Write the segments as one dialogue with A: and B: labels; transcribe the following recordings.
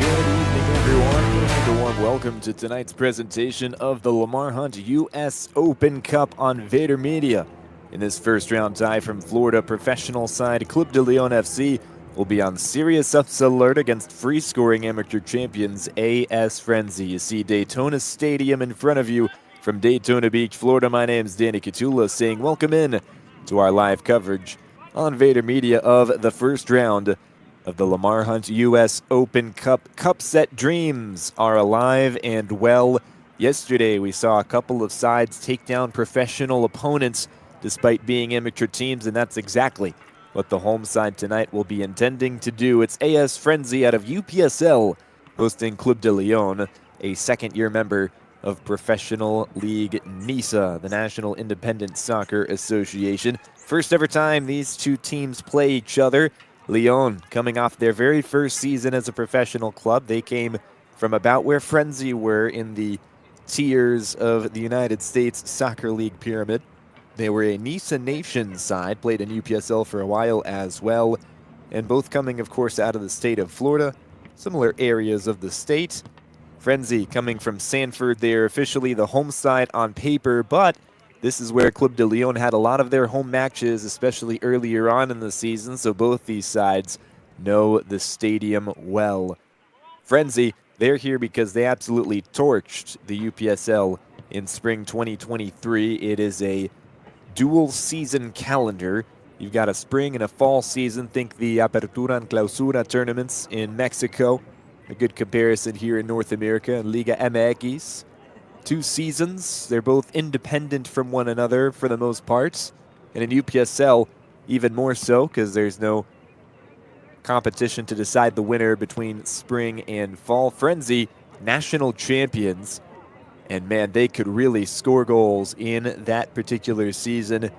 A: Good evening, everyone, and a warm welcome to tonight's presentation of the Lamar Hunt U.S. Open Cup on Vader Media. In this first round tie from Florida professional side, Club de Lyon FC will be on serious ups alert against free-scoring amateur champions AS Frenzi. You see Daytona Stadium in front of you from Daytona Beach, Florida. My name's Danny Catula saying welcome in to our live coverage on Vader Media of the first round of the Lamar Hunt U.S. Open Cup. Cup set dreams are alive and well. Yesterday, we saw a couple of sides take down professional opponents despite being amateur teams, and that's exactly what the home side tonight will be intending to do. It's AS Frenzi out of UPSL hosting Club de Lyon, a second-year member of Professional League NISA, the National Independent Soccer Association. First ever time these two teams play each other. Lyon coming off their very first season as a professional club. They came from about where Frenzi were in the tiers of the United States Soccer League pyramid. They were a NISA Nation side, played in UPSL for a while as well, and both coming, of course, out of the state of Florida, similar areas of the state. Frenzi coming from Sanford, they're officially the home side on paper, but this is where Club de Lyon had a lot of their home matches, especially earlier on in the season, so both these sides know the stadium well. Frenzi, they're here because they absolutely torched the UPSL in spring 2023. It is a dual season calendar. You've got a spring and a fall season. Think the Apertura and Clausura tournaments in Mexico. A good comparison here in North America and Liga MX. 2 seasons. They're both independent from one another for the most part. And in UPSL, even more so, because there's no competition to decide the winner between spring and fall. Frenzi, national champions. And man, they could really score goals in that particular season.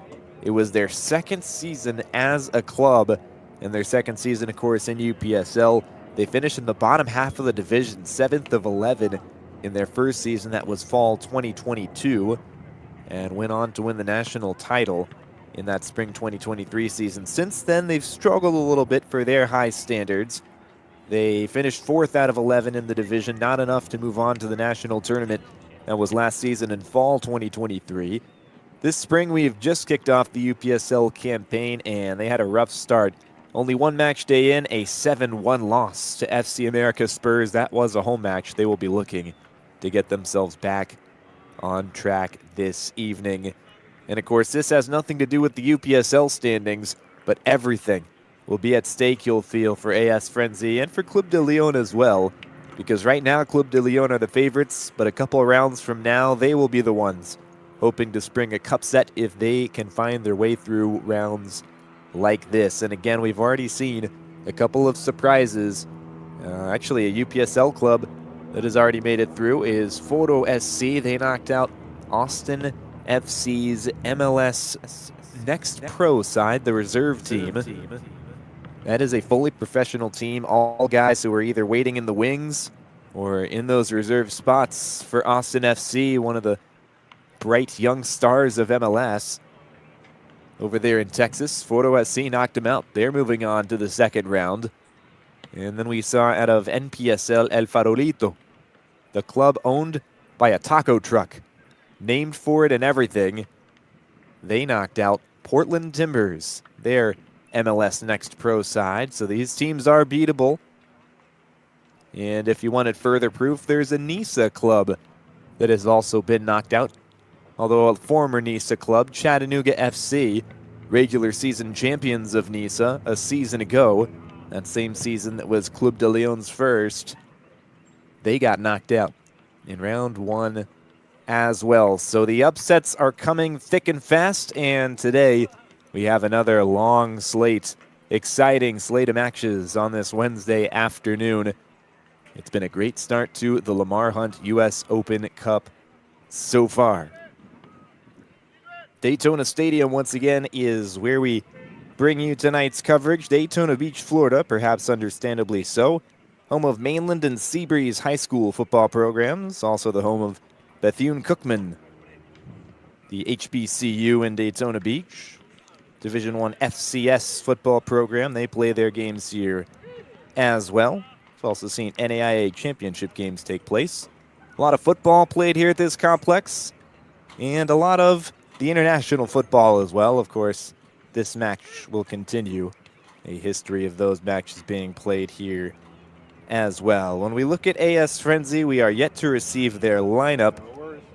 A: It was their second season as a club, and their second season, of course, in UPSL. They finished in the bottom half of the division, 7th of 11 in their first season. That was fall 2022, and went on to win the national title in that spring 2023 season. Since then, they've struggled a little bit for their high standards. They finished 4th out of 11 in the division, not enough to move on to the national tournament. That was last season in fall 2023. This spring, we've just kicked off the UPSL campaign, and they had a rough start. Only one match day in, a 7-1 loss to FC America Spurs. That was a home match. They will be looking to get themselves back on track this evening. And of course, this has nothing to do with the UPSL standings, but everything will be at stake, you'll feel, for AS Frenzi and for Club de Lyon as well. Because right now, Club de Lyon are the favorites, but a couple of rounds from now, they will be the ones hoping to spring a cup set if they can find their way through rounds like this. And again, we've already seen a couple of surprises. Actually, a UPSL club that has already made it through is Foro SC. They knocked out Austin FC's MLS Next Pro side, the reserve team. That is a fully professional team, all guys who are either waiting in the wings or in those reserve spots for Austin FC, one of the bright young stars of MLS. Over there in Texas, Foro SC knocked them out. They're moving on to the second round. And then we saw out of NPSL El Farolito, the club owned by a taco truck, named for it and everything. They knocked out Portland Timbers, their MLS Next Pro side. So these teams are beatable. And if you wanted further proof, there's a NISA club that has also been knocked out. Although a former NISA club, Chattanooga FC, regular season champions of NISA a season ago, that same season that was Club de Lyon's first, they got knocked out in round 1 as well. So the upsets are coming thick and fast, and today we have another long slate, exciting slate of matches on this Wednesday afternoon. It's been a great start to the Lamar Hunt U.S. Open Cup so far. Daytona Stadium, once again, is where we bring you tonight's coverage. Daytona Beach, Florida, perhaps understandably so. Home of Mainland and Seabreeze high school football programs. Also the home of Bethune-Cookman, the HBCU in Daytona Beach. Division I FCS football program. They play their games here as well. We've also seen NAIA championship games take place. A lot of football played here at this complex, and a lot of the international football as well. Of course, this match will continue. A history of those matches being played here as well. When we look at AS Frenzi, we are yet to receive their lineup,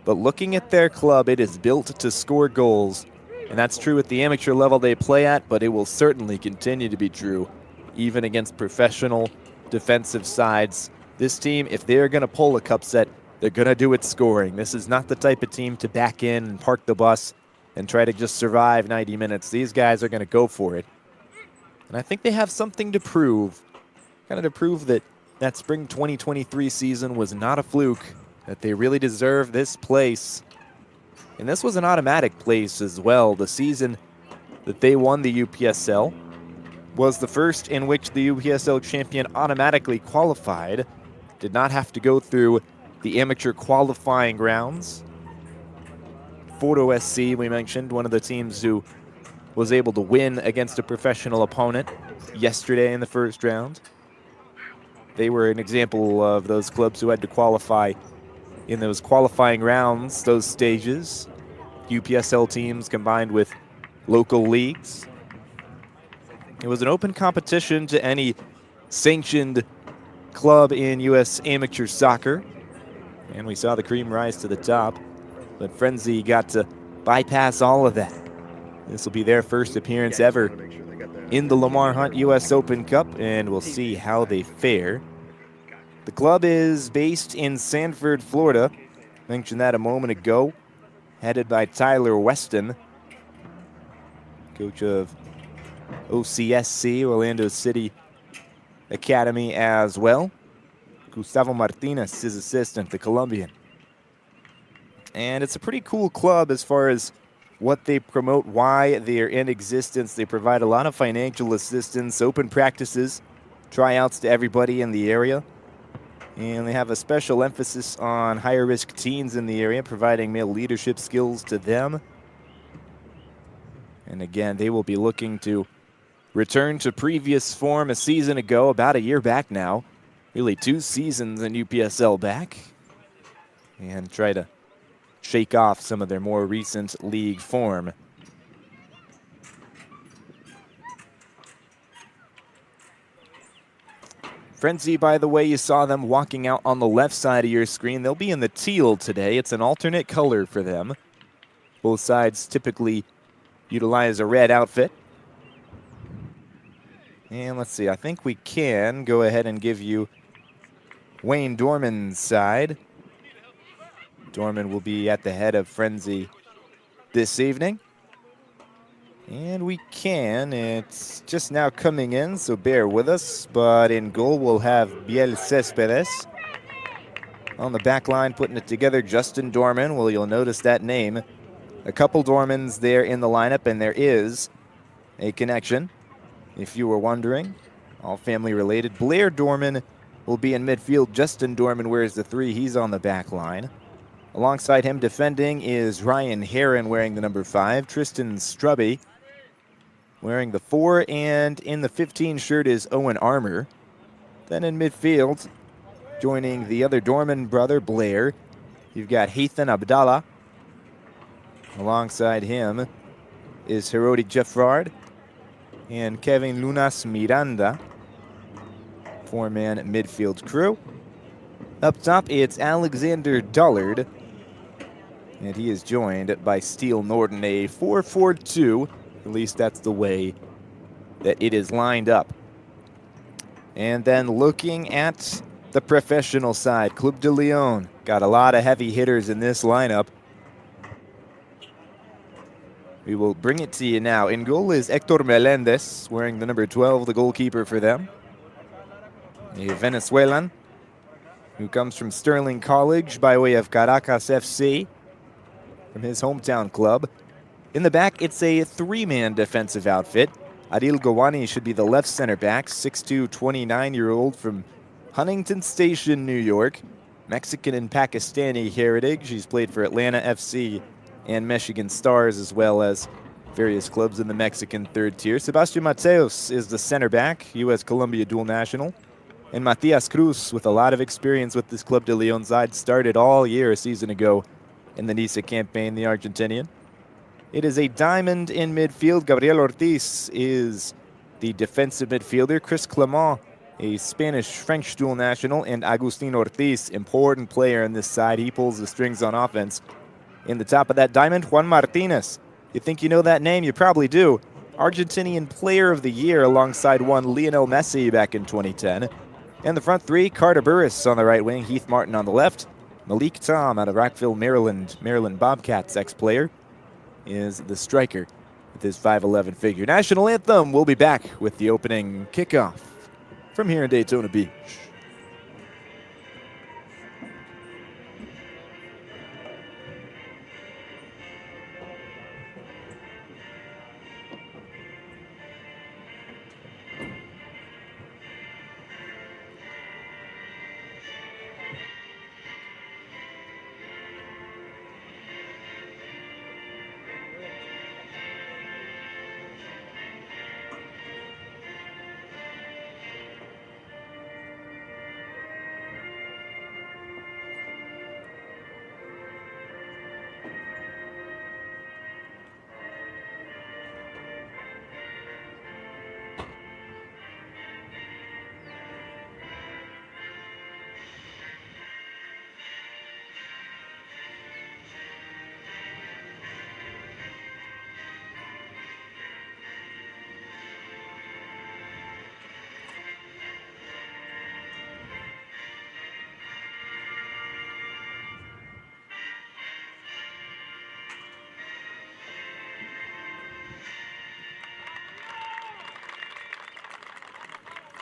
A: but looking at their club, it is built to score goals. And that's true at the amateur level they play at, but it will certainly continue to be true even against professional defensive sides. This team, if they're going to pull a cup set, they're going to do it scoring. This is not the type of team to back in and park the bus and try to just survive 90 minutes. These guys are going to go for it. And I think they have something to prove, kind of to prove that that spring 2023 season was not a fluke, that they really deserve this place. And this was an automatic place as well. The season that they won the UPSL was the first in which the UPSL champion automatically qualified. Did not have to go through the amateur qualifying rounds. Photo SC, we mentioned, one of the teams who was able to win against a professional opponent yesterday in the first round. They were an example of those clubs who had to qualify in those qualifying rounds, those stages. UPSL teams combined with local leagues. It was an open competition to any sanctioned club in U.S. amateur soccer. And we saw the cream rise to the top. But Frenzi got to bypass all of that. This will be their first appearance ever in the Lamar Hunt U.S. Open Cup, and we'll see how they fare. The club is based in Sanford, Florida. Mentioned that a moment ago. Headed by Tyler Weston, coach of OCSC, Orlando City Academy as well. Gustavo Martinez, his assistant, the Colombian. And it's a pretty cool club as far as what they promote, why they're in existence. They provide a lot of financial assistance, open practices, tryouts to everybody in the area. And they have a special emphasis on higher risk teens in the area, providing male leadership skills to them. And again, they will be looking to return to previous form a season ago, about a year back now. Really 2 seasons in UPSL back. And try to shake off some of their more recent league form. Frenzi, by the way, you saw them walking out on the left side of your screen. They'll be in the teal today. It's an alternate color for them. Both sides typically utilize a red outfit. And let's see, I think we can go ahead and give you Wayne Dorman's side. Dorman will be at the head of Frenzi this evening. And we can, it's just now coming in, so bear with us. But in goal, we'll have Biel Cespedes. On the back line, putting it together, Justin Dorman. Well, you'll notice that name. A couple Dormans there in the lineup, and there is a connection, if you were wondering. All family related. Blair Dorman will be in midfield. Justin Dorman wears the 3. He's on the back line. Alongside him defending is Ryan Heron wearing the number 5. Tristan Strubby wearing the 4, and in the 15 shirt is Owen Armour. Then in midfield, joining the other Dorman brother, Blair, you've got Hathan Abdallah. Alongside him is Herodi Jeffrard and Kevin Lunas Miranda. 4-man midfield crew. Up top, it's Alexander Dullard, and he is joined by Steele Norton, a 4-4-2. At least that's the way that it is lined up. And then looking at the professional side, Club de Lyon got a lot of heavy hitters in this lineup. We will bring it to you now. In goal is Hector Melendez, wearing the number 12, the goalkeeper for them. A Venezuelan who comes from Sterling College by way of Caracas FC, from his hometown club. In the back, it's a 3-man defensive outfit. Adil Gawani should be the left center back, 6'2", 29-year-old from Huntington Station, New York. Mexican and Pakistani heritage. He's played for Atlanta FC and Michigan Stars, as well as various clubs in the Mexican third tier. Sebastian Mateos is the center back, U.S. Colombia dual national. And Matias Cruz, with a lot of experience with this Club de Lyon side, started all year a season ago in the Niza campaign, the Argentinian. It is a diamond in midfield. Gabriel Ortiz is the defensive midfielder. Chris Clement, a Spanish-French dual national, and Agustin Ortiz, important player in this side. He pulls the strings on offense. In the top of that diamond, Juan Martinez. You think you know that name? You probably do. Argentinian Player of the Year alongside one Lionel Messi back in 2010. And the front three, Carter Burris on the right wing, Heath Martin on the left. Malik Tom out of Rockville, Maryland Bobcats ex-player, is the striker with his 5'11" figure. National anthem, we'll be back with the opening kickoff from here in Daytona Beach.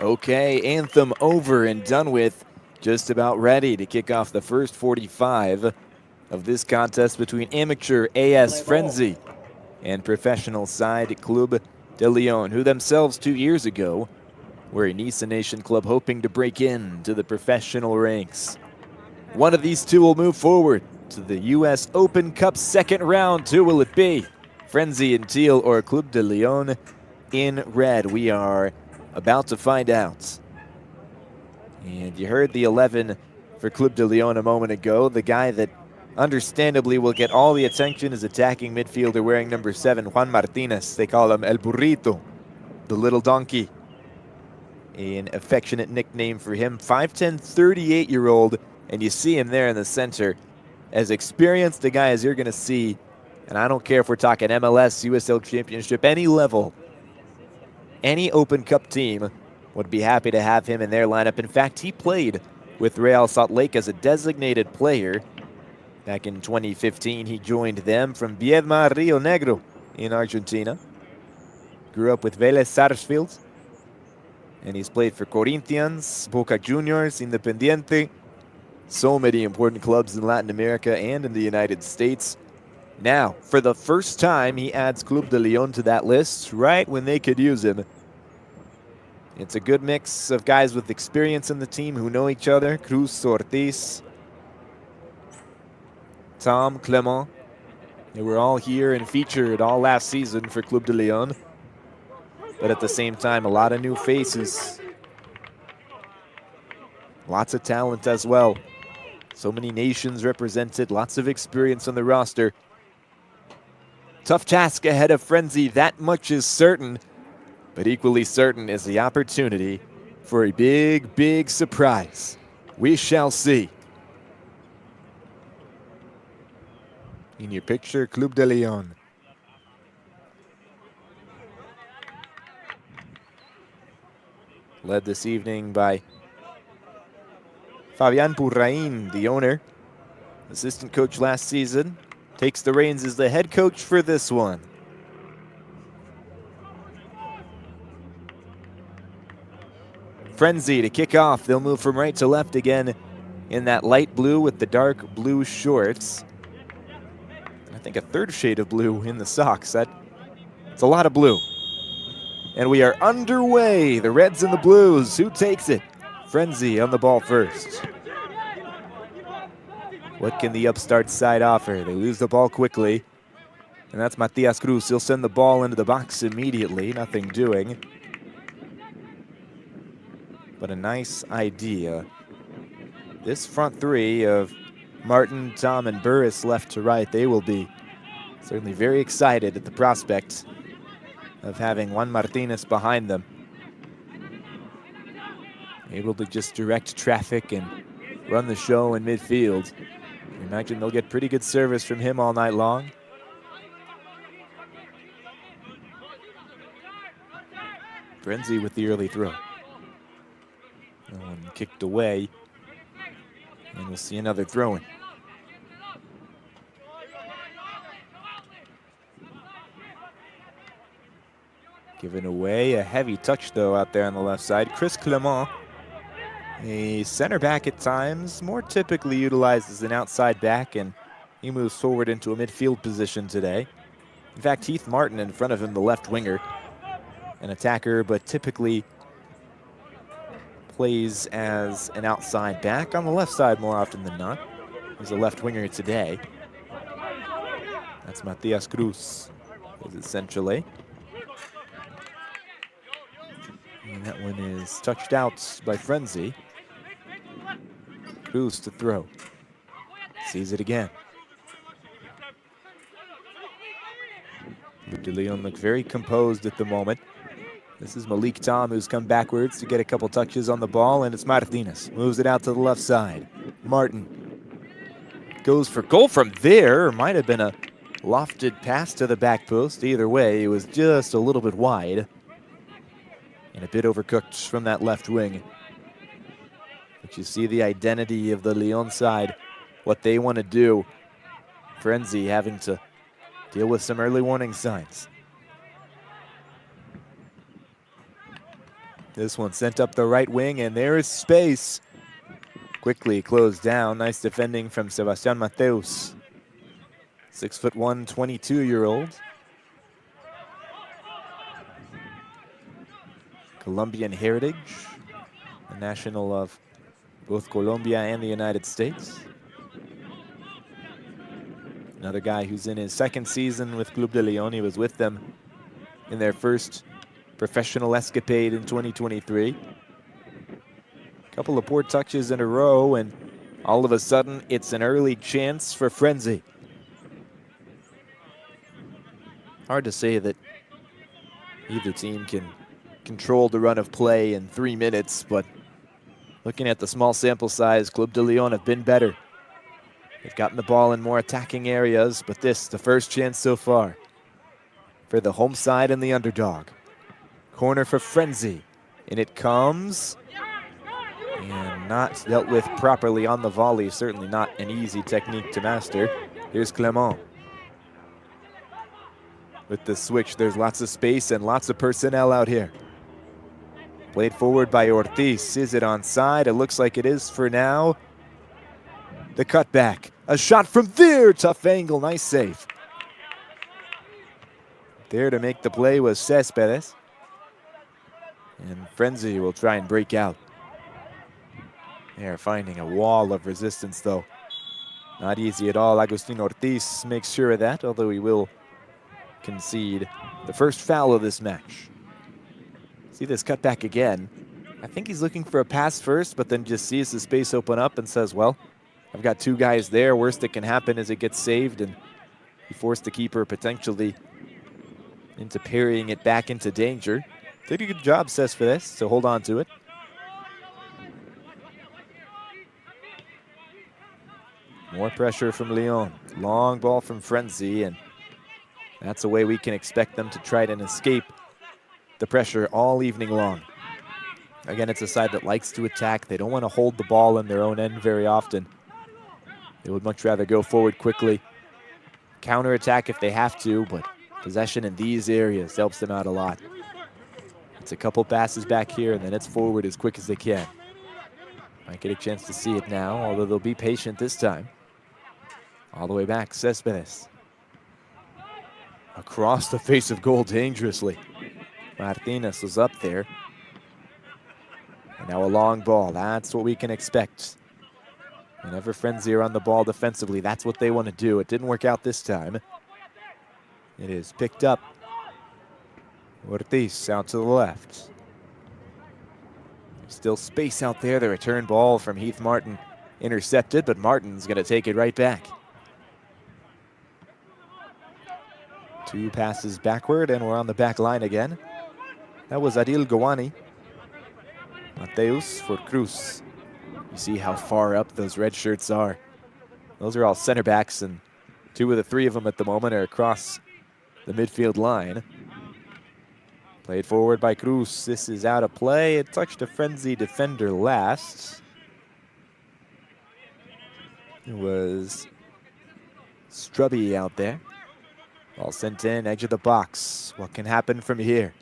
A: Okay, anthem over and done with. Just about ready to kick off the first 45 of this contest between amateur AS Frenzi and professional side Club de Lyon, who themselves 2 years ago were a Niza Nation club hoping to break into the professional ranks. One of these two will move forward to the US Open Cup second round. Who will it be? Frenzi in teal or Club de Lyon in red? We are about to find out. And you heard the 11 for Club de Lyon a moment ago. The guy that understandably will get all the attention is attacking midfielder wearing number 7, Juan Martinez. They call him El Burrito, the little donkey. An affectionate nickname for him. 5'10", 38-year-old, and you see him there in the center. As experienced a guy as you're going to see, and I don't care if we're talking MLS, USL Championship, any level, any Open Cup team would be happy to have him in their lineup. In fact, he played with Real Salt Lake as a designated player. Back in 2015, he joined them from Viedma, Rio Negro in Argentina. Grew up with Vélez Sarsfield, and he's played for Corinthians, Boca Juniors, Independiente. So many important clubs in Latin America and in the United States. Now, for the first time, he adds Club de Lyon to that list right when they could use him. It's a good mix of guys with experience in the team who know each other. Cruz, Ortiz, Tom, Clement. They were all here and featured all last season for Club de Lyon. But at the same time, a lot of new faces. Lots of talent as well. So many nations represented, lots of experience on the roster. Tough task ahead of Frenzi, that much is certain. But equally certain is the opportunity for a big, big surprise. We shall see. In your picture, Club de Lyon. Led this evening by Fabian Purrain, the owner. Assistant coach last season. Takes the reins as the head coach for this one. Frenzi to kick off. They'll move from right to left again in that light blue with the dark blue shorts. I think a third shade of blue in the socks. It's a lot of blue. And we are underway. The Reds and the Blues. Who takes it? Frenzi on the ball first. What can the upstart side offer? They lose the ball quickly. And that's Matias Cruz. He'll send the ball into the box immediately. Nothing doing. but a nice idea. This front three of Martin, Tom, and Burris left to right, they will be certainly very excited at the prospect of having Juan Martinez behind them. Able to just direct traffic and run the show in midfield. I imagine they'll get pretty good service from him all night long. Frenzi with the early throw. That one kicked away. And we'll see another throw-in. Given away, a heavy touch though out there on the left side. Chris Clement, a center back at times, more typically utilized as an outside back, and he moves forward into a midfield position today. In fact, Heath Martin in front of him, the left winger, an attacker, but typically plays as an outside back on the left side more often than not. He's a left winger today. That's Matias Cruz, is essentially. And that one is touched out by Frenzi. Cruz to throw. Sees it again. De Lyon look very composed at the moment. This is Malik Tom, who's come backwards to get a couple touches on the ball, and it's Martinez. Moves it out to the left side. Martin goes for goal from there. Might have been a lofted pass to the back post. Either way, it was just a little bit wide. And a bit overcooked from that left wing. But you see the identity of the Lyon side, what they want to do. Frenzi having to deal with some early warning signs. This one sent up the right wing, and there is space. Quickly closed down. Nice defending from Sebastian Mateus. 6'1", 22-year-old. Colombian heritage. A national of both Colombia and the United States. Another guy who's in his second season with Club de Lyon. He was with them in their first professional escapade in 2023. Couple of poor touches in a row, and all of a sudden it's an early chance for Frenzi. Hard to say that either team can control the run of play in 3 minutes, but looking at the small sample size, Club de Lyon have been better. They've gotten the ball in more attacking areas, but this, the first chance so far for the home side and the underdog. Corner for Frenzi, and it comes, and not dealt with properly on the volley. Certainly not an easy technique to master. Here's Clement. With the switch, there's lots of space and lots of personnel out here. Played forward by Ortiz. Is it onside? It looks like it is for now. The cutback. A shot from there. Tough angle. Nice save. There to make the play was Cespedes. And Frenzi will try and break out. They're finding a wall of resistance, though. Not easy at all. Agustin Ortiz makes sure of that, although he will concede the first foul of this match. See this cutback again. I think he's looking for a pass first, but then just sees the space open up and says, well, I've got two guys there. Worst that can happen is it gets saved, and he forced the keeper potentially into parrying it back into danger. Did a good job, Cespedes, to hold on to it. More pressure from Lyon. Long ball from Frenzi, and that's the way we can expect them to try and escape the pressure all evening long. Again, it's a side that likes to attack. They don't want to hold the ball in their own end very often. They would much rather go forward quickly, counterattack if they have to, but possession in these areas helps them out a lot. It's a couple passes back here, and then it's forward as quick as they can. Might get a chance to see it now, although they'll be patient this time. All the way back, Cespedes. Across the face of goal dangerously. Martinez was up there. And now a long ball. That's what we can expect. Whenever Frenzi are on the ball defensively, that's what they want to do. It didn't work out this time. It is picked up. Ortiz out to the left. Still space out there. The return ball from Heath Martin intercepted, but Martin's going to take it right back. 2 passes backward, and we're on the back line again. That was Adil Gawani. Mateus for Cruz. You see how far up those red shirts are. Those are all center backs, and 2 of the 3 of them at the moment are across the midfield line. Played forward by Cruz. This is out of play. It touched a Frenzi defender last. It was Strubby out there. Ball sent in, edge of the box. What can happen from here?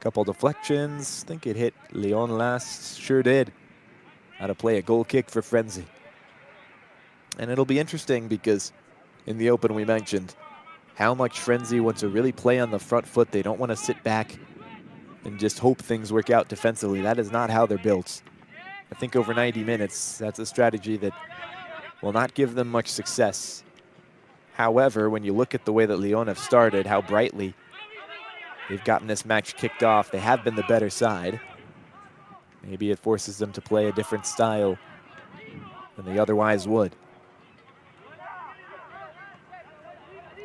A: Couple deflections. Think it hit Lyon last. Sure did. Out of play, a goal kick for Frenzi. And it'll be interesting because in the open we mentioned how much Frenzi wants to really play on the front foot. They don't want to sit back and just hope things work out defensively. That is not how they're built. I think over 90 minutes, that's a strategy that will not give them much success. However, when you look at the way that Lyon have started, how brightly they've gotten this match kicked off, they have been the better side. Maybe it forces them to play a different style than they otherwise would.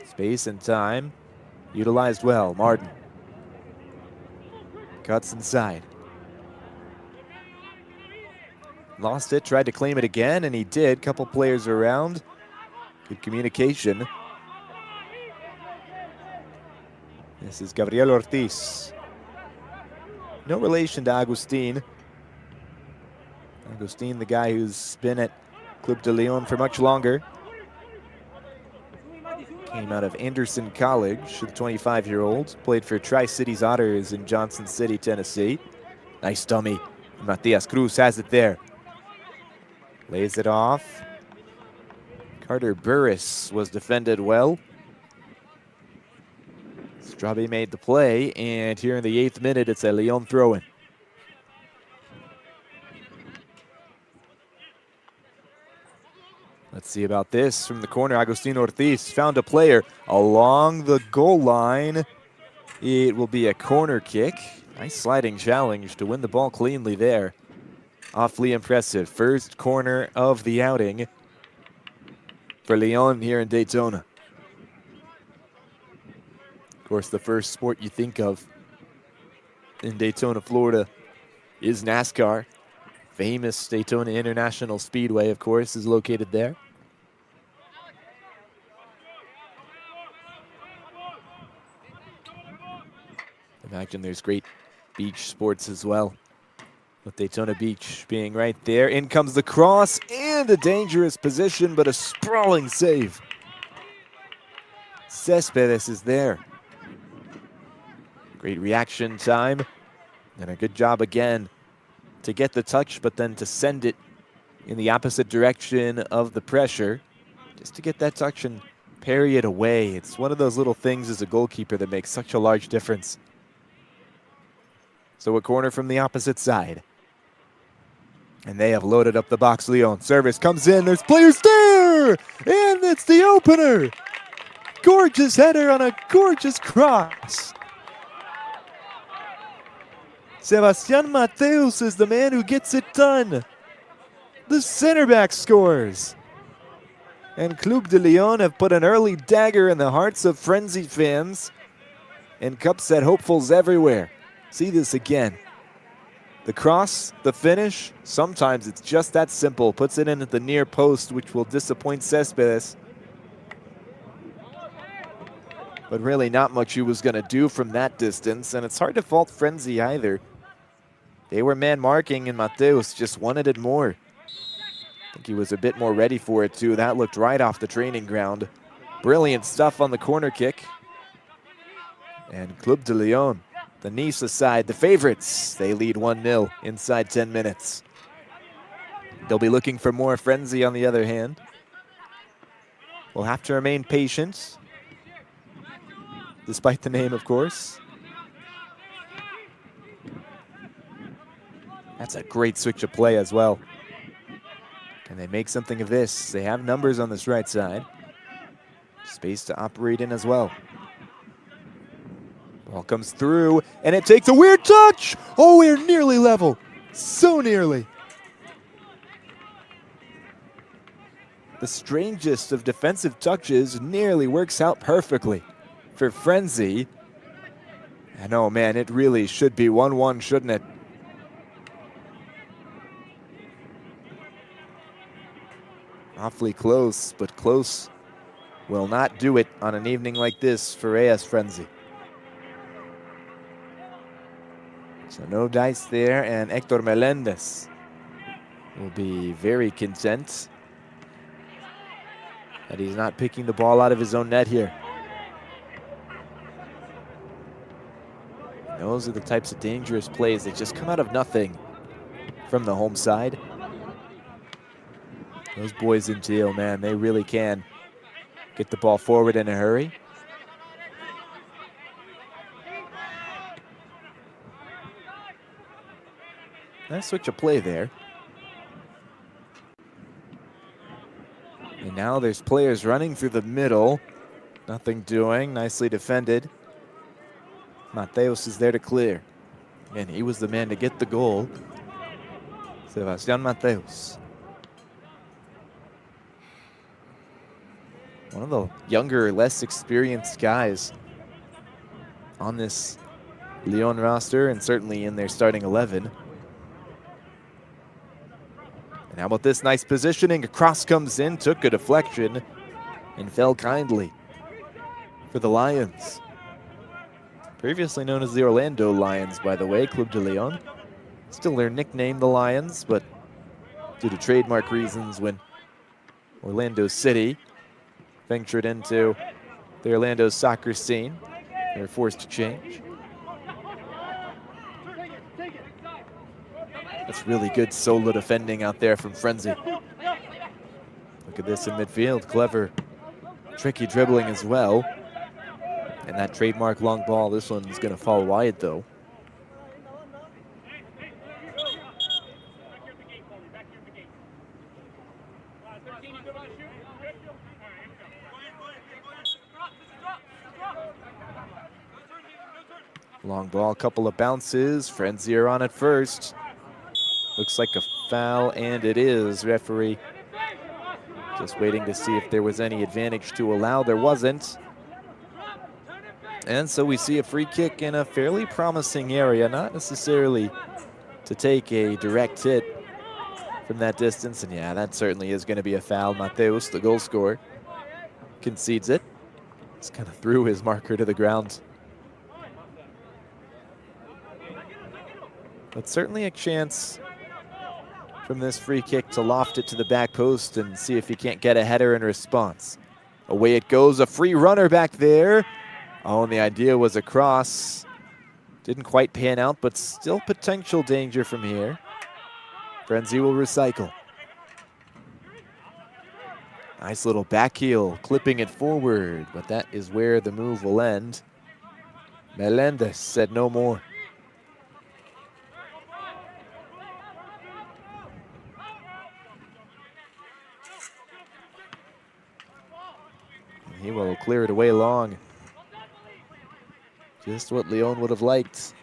A: Space and time utilized well. Martin cuts inside. Lost it, tried to claim it again, and he did. Couple players around. Good communication. This is Gabriel Ortiz. No relation to Agustin. Agustin, the guy who's been at Club de Lyon for much longer. Came out of Anderson College, the 25-year-old. Played for Tri-Cities Otters in Johnson City, Tennessee. Nice dummy. Matias Cruz has it there. Lays it off. Carter Burris was defended well. Strabe made the play, and here in the 8th minute, it's a Lyon throw-in. Let's see about this from the corner. Agustin Ortiz found a player along the goal line. It will be a corner kick. Nice sliding challenge to win the ball cleanly there. Awfully impressive. First corner of the outing for Lyon here in Daytona. Of course, the first sport you think of in Daytona, Florida is NASCAR. Famous Daytona International Speedway, of course, is located there. Imagine there's great beach sports as well, with Daytona Beach being right there. In comes the cross, and a dangerous position, but a sprawling save. Cespedes is there. Great reaction time, and a good job again to get the touch, but then to send it in the opposite direction of the pressure, just to get that touch and parry it away. It's one of those little things as a goalkeeper that makes such a large difference. So a corner from the opposite side. And they have loaded up the box. Lyon service comes in, there's players there, and it's the opener. Gorgeous header on a gorgeous cross. Sebastian Mateus is the man who gets it done. The center back scores. And Club de Lyon have put an early dagger in the hearts of Frenzi fans and cup set hopefuls everywhere. See this again. The cross, the finish, sometimes it's just that simple. Puts it in at the near post, which will disappoint Cespedes. But really not much he was going to do from that distance, and it's hard to fault Frenzi either. They were man marking, and Mateus just wanted it more. I think he was a bit more ready for it too. That looked right off the training ground. Brilliant stuff on the corner kick. And Club de Lyon, the Nice side, the favorites, they lead 1-0 inside 10 minutes. They'll be looking for more. Frenzi, on the other hand, will have to remain patient, despite the name, of course. That's a great switch of play as well. Can they make something of this? They have numbers on this right side. Space to operate in as well. Ball comes through, and it takes a weird touch. Oh, we're nearly level. So nearly. The strangest of defensive touches nearly works out perfectly for Frenzi. And oh man, it really should be 1-1, shouldn't it? Awfully close, but close will not do it on an evening like this for AS Frenzi. So no dice there, and Hector Melendez will be very content that he's not picking the ball out of his own net here. And those are the types of dangerous plays that just come out of nothing from the home side. Those boys in jail, man, they really can get the ball forward in a hurry. Nice switch of play there. And now there's players running through the middle. Nothing doing, nicely defended. Mateos is there to clear. And he was the man to get the goal. Sebastián Mateos. One of the younger, less experienced guys on this Lyon roster, and certainly in their starting 11. And how about this nice positioning? A cross comes in, took a deflection, and fell kindly for the Lions. Previously known as the Orlando Lions, by the way, Club de Lyon. Still their nickname, the Lions, but due to trademark reasons, when Orlando City ventured into the Orlando soccer scene, they were forced to change. That's really good solo defending out there from Frenzi. Look at this in midfield, clever, tricky dribbling as well. And that trademark long ball, this one's gonna fall wide though. Long ball, couple of bounces. Frenzi are on it first. Looks like a foul, and it is. Referee just waiting to see if there was any advantage to allow. There wasn't. And so we see a free kick in a fairly promising area, not necessarily to take a direct hit from that distance. And yeah, that certainly is going to be a foul. Mateos, the goal scorer, concedes it. Just kind of threw his marker to the ground. But certainly a chance from this free kick to loft it to the back post and see if he can't get a header in response. Away it goes, a free runner back there. Oh, and the idea was a cross. Didn't quite pan out, but still potential danger from here. Frenzi will recycle. Nice little back heel, clipping it forward, but that is where the move will end. Melendez said no more. He will clear it away long. Just what Lyon would have liked.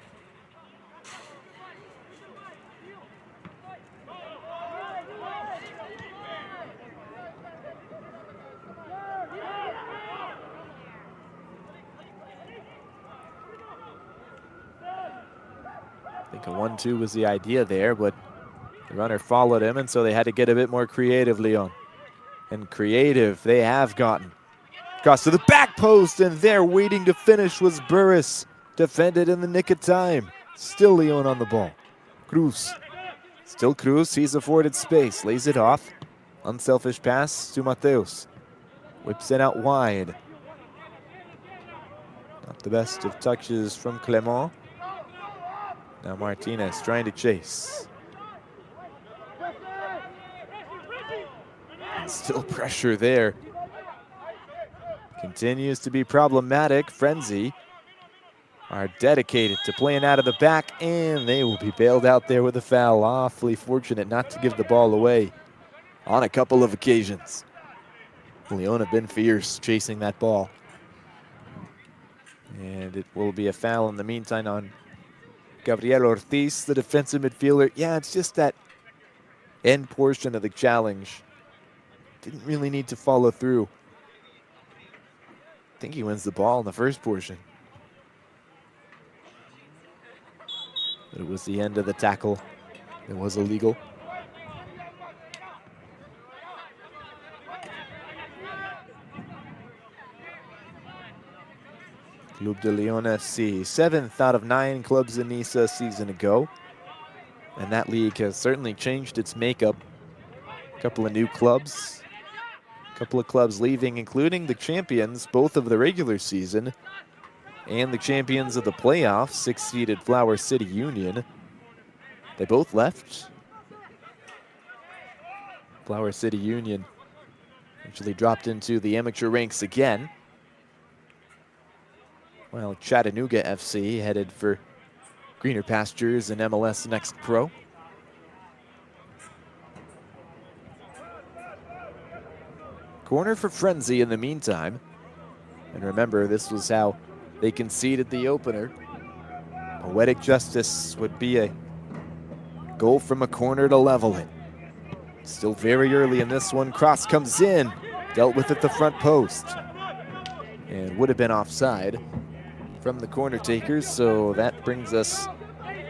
A: I think a 1-2 was the idea there, but the runner followed him, and so they had to get a bit more creative, Lyon. And creative they have gotten. Cross to the back post, and there waiting to finish was Burris. Defended in the nick of time. Still Lyon on the ball. Cruz. Still Cruz, he's afforded space. Lays it off. Unselfish pass to Mateos. Whips it out wide. Not the best of touches from Clement. Now Martinez trying to chase. And still pressure there. Continues to be problematic. Frenzi are dedicated to playing out of the back, and they will be bailed out there with a foul. Awfully fortunate not to give the ball away on a couple of occasions. Lyon have been fierce chasing that ball. And it will be a foul in the meantime on Gabriel Ortiz, the defensive midfielder. Yeah, it's just that end portion of the challenge. Didn't really need to follow through. I think he wins the ball in the first portion. But it was the end of the tackle. It was illegal. Club de Lyon FC, 7th out of 9 clubs in Nice a season ago. And that league has certainly changed its makeup. A couple of new clubs, a couple of clubs leaving, including the champions, both of the regular season, and the champions of the playoffs, 6-seeded Flower City Union. They both left. Flower City Union actually dropped into the amateur ranks again. Well, Chattanooga FC headed for greener pastures in MLS Next Pro. Corner for Frenzi in the meantime. And remember, this was how they conceded the opener. Poetic justice would be a goal from a corner to level it. Still very early in this one. Cross comes in. Dealt with at the front post. And would have been offside from the corner takers. So that brings us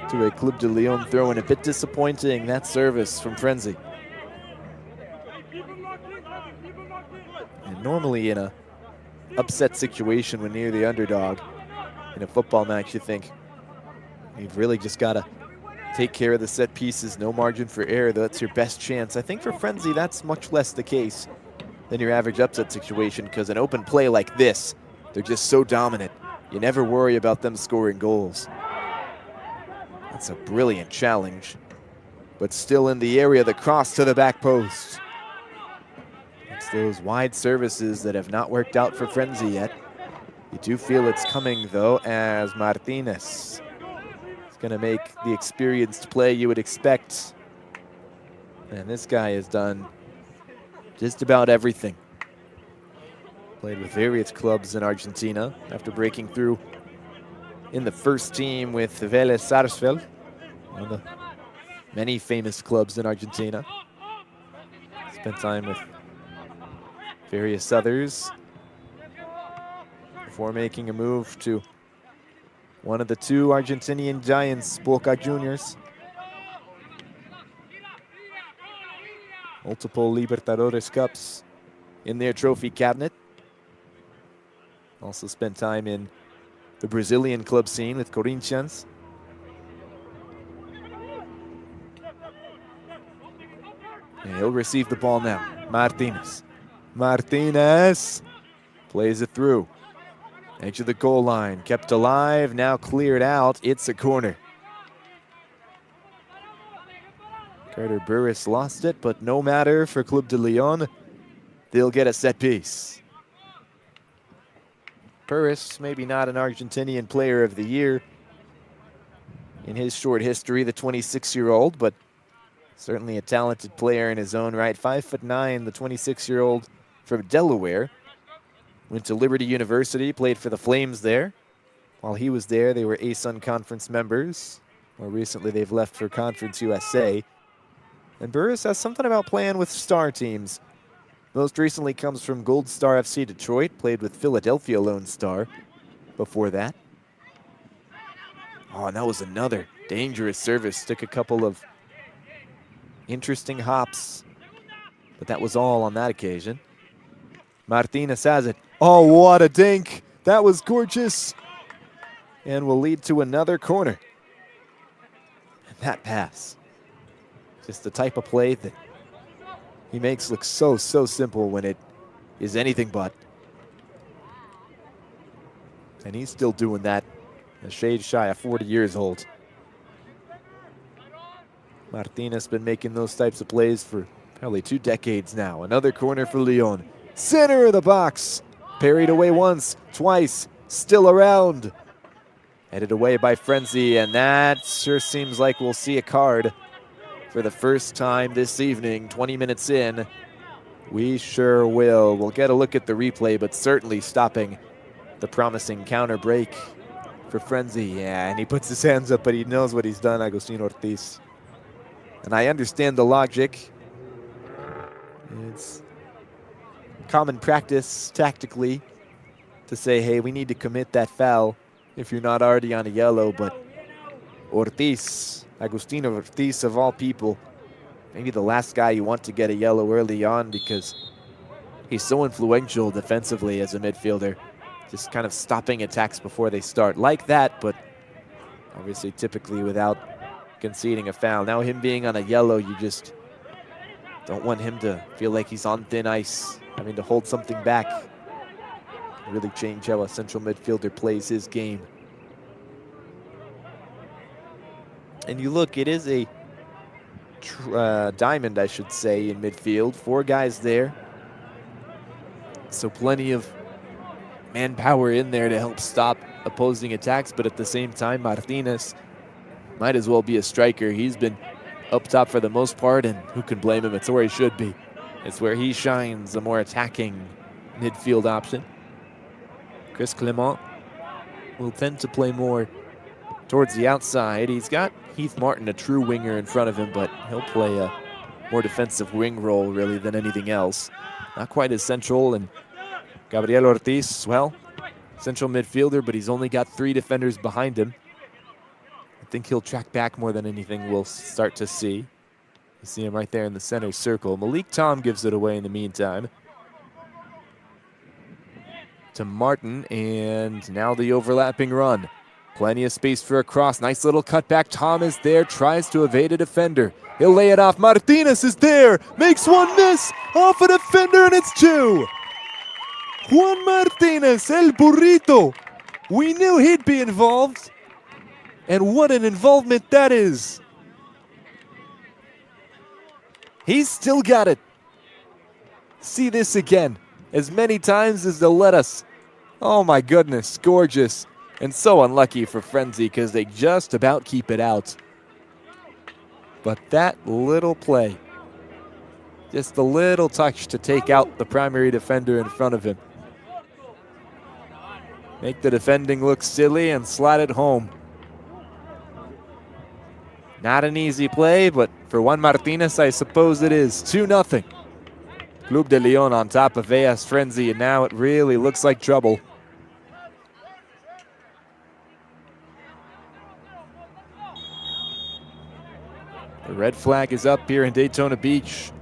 A: to a Club de Lyon throw, and a bit disappointing, that service from Frenzi. And normally in a upset situation when you're the underdog in a football match, you think you've really just got to take care of the set pieces, no margin for error. That's your best chance. I think for Frenzi, that's much less the case than your average upset situation, because an open play like this, they're just so dominant. You never worry about them scoring goals. That's a brilliant challenge, but still in the area, the cross to the back post. It's those wide services that have not worked out for Frenzi yet. You do feel it's coming, though, as Martinez is going to make the experienced play you would expect. And this guy has done just about everything. Played with various clubs in Argentina after breaking through in the first team with Vélez Sarsfield, one of the many famous clubs in Argentina. Spent time with various others before making a move to one of the 2 Argentinian giants, Boca Juniors. Multiple Libertadores Cups in their trophy cabinet. Also spent time in the Brazilian club scene with Corinthians. And he'll receive the ball now. Martinez. Martinez plays it through. Edge of the goal line. Kept alive, now cleared out. It's a corner. Carter Burris lost it, but no matter for Club de Lyon. They'll get a set piece. Burris, maybe not an Argentinian player of the year in his short history, the 26-year-old, but certainly a talented player in his own right. 5'9", the 26-year-old from Delaware. Went to Liberty University, played for the Flames there. While he was there, they were ASUN Conference members. More recently, they've left for Conference USA. And Burris has something about playing with star teams. Most recently comes from Gold Star FC Detroit, played with Philadelphia Lone Star before that. Oh, and that was another dangerous service. Took a couple of interesting hops, but that was all on that occasion. Martinez has it. Oh, what a dink. That was gorgeous. And will lead to another corner. And that pass, just the type of play that he makes look so simple when it is anything but. And he's still doing that, a shade shy of 40 years old. Martinez been making those types of plays for probably 2 decades now. Another corner for Lyon. Center of the box. Parried away once, twice, still around. Headed away by Frenzi, and that sure seems like we'll see a card for the first time this evening, 20 minutes in. We sure will. We'll get a look at the replay, but certainly stopping the promising counter break for Frenzi. Yeah, and he puts his hands up, but he knows what he's done, Agustin Ortiz. And I understand the logic. It's common practice tactically to say, hey, we need to commit that foul if you're not already on a yellow, but Ortiz, Agustin Ortiz of all people, maybe the last guy you want to get a yellow early on because he's so influential defensively as a midfielder, just kind of stopping attacks before they start like that, but obviously typically without conceding a foul. Now him being on a yellow, you just don't want him to feel like he's on thin ice, having to hold something back. Really change how a central midfielder plays his game. And you look, it is a diamond, I should say, in midfield. 4 guys there. So plenty of manpower in there to help stop opposing attacks, but at the same time, Martinez might as well be a striker. He's been up top for the most part, and who can blame him? It's where he should be. It's where he shines, a more attacking midfield option. Chris Clement will tend to play more towards the outside. He's got Heath Martin, a true winger, in front of him, but he'll play a more defensive wing role, really, than anything else. Not quite as central, and Gabriel Ortiz, well, central midfielder, but he's only got 3 defenders behind him. I think he'll track back more than anything we'll start to see. You see him right there in the center circle. Malik Tom gives it away in the meantime to Martin, and now the overlapping run. Plenty of space for a cross. Nice little cutback. Tom is there, tries to evade a defender. He'll lay it off. Martinez is there, makes one miss off a defender, and it's 2. Juan Martinez, El Burrito. We knew he'd be involved, and what an involvement that is. He's still got it. See this again, as many times as they'll let us. Oh my goodness, gorgeous. And so unlucky for Frenzi because they just about keep it out. But that little play, just a little touch to take out the primary defender in front of him. Make the defending look silly and slide it home. Not an easy play, but for Juan Martinez, I suppose it is. 2-0. Club de Lyon on top of AS Frenzi, and now it really looks like trouble. The red flag is up here in Daytona Beach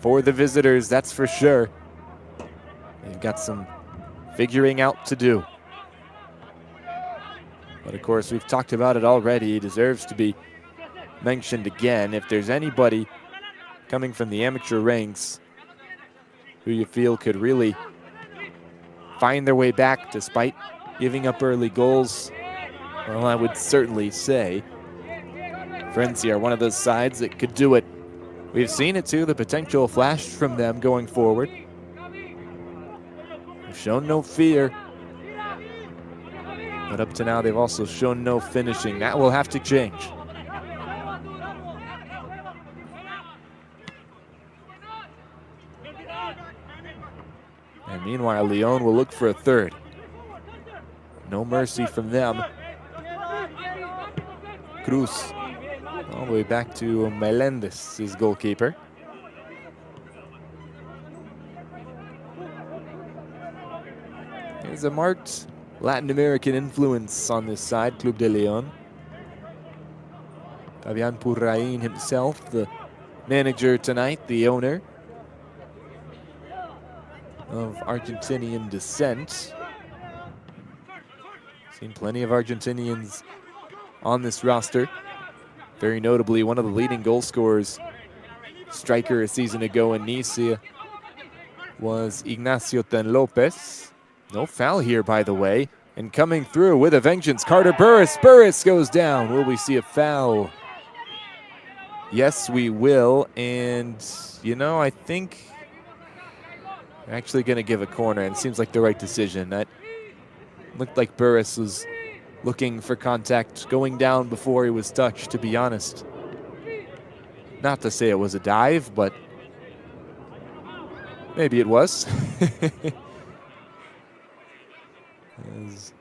A: for the visitors, that's for sure. They've got some figuring out to do. But of course, we've talked about it already. He deserves to be mentioned again. If there's anybody coming from the amateur ranks who you feel could really find their way back despite giving up early goals, well, I would certainly say Frenzi are one of those sides that could do it. We've seen it too, the potential flashed from them going forward. They've shown no fear, but up to now they've also shown no finishing. That will have to change. And meanwhile, Lyon will look for a third. No mercy from them. Cruz all the way back to Melendez, his goalkeeper. There's a marked Latin American influence on this side, Club de Lyon. Fabian Purrain himself, the manager tonight, the owner, of Argentinian descent. Seen plenty of Argentinians on this roster. Very notably, one of the leading goal scorers, striker a season ago in Nice, was Ignacio Ten Lopez. No foul here, by the way. And coming through with a vengeance, Carter Burris. Burris goes down. Will we see a foul? Yes, we will. And, you know, I think they're actually going to give a corner. And it seems like the right decision. That looked like Burris was looking for contact, going down before he was touched, to be honest. Not to say it was a dive, but maybe it was. as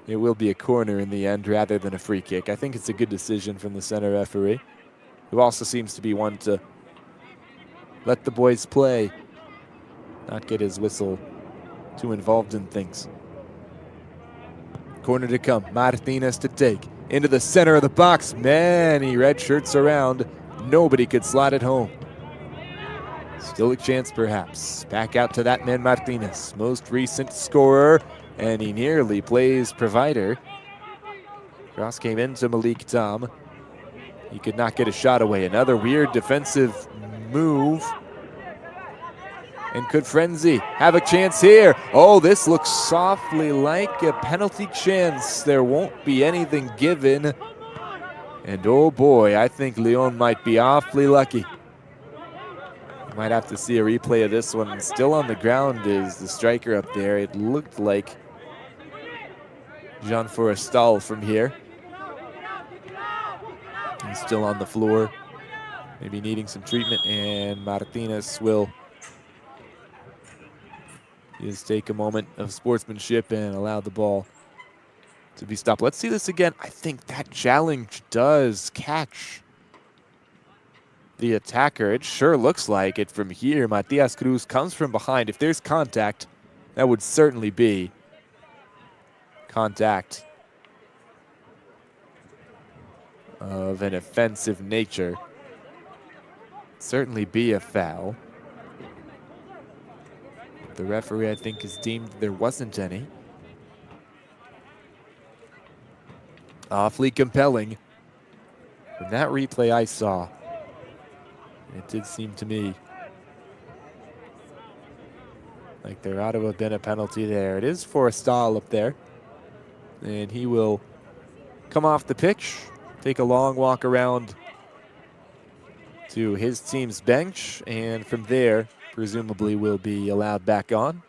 A: it will be a corner in the end rather than a free kick. I think it's a good decision from the center referee, who also seems to be one to let the boys play, not get his whistle too involved in things. Corner to come, Martinez to take. Into the center of the box. Many red shirts around. Nobody could slot it home. Still a chance perhaps. Back out to that man Martinez, most recent scorer, and he nearly plays provider. Cross came into Malik Tom. He could not get a shot away. Another weird defensive move. And could Frenzi have a chance here? Oh, this looks softly like a penalty chance. There won't be anything given. And oh boy, I think Lyon might be awfully lucky. Might have to see a replay of this one. Still on the ground is the striker up there. It looked like Jean Forestal from here. He's still on the floor, maybe needing some treatment, and Martinez will just take a moment of sportsmanship and allow the ball to be stopped. Let's see this again. I think that challenge does catch the attacker. It sure looks like it from here. Matias Cruz comes from behind. If there's contact, that would certainly be contact of an offensive nature. Certainly be a foul. The referee, I think, has deemed there wasn't any. Awfully compelling. From that replay I saw, it did seem to me like there ought to have been a penalty there. It is Forestal up there. And he will come off the pitch, take a long walk around to his team's bench, and from there, presumably will be allowed back on.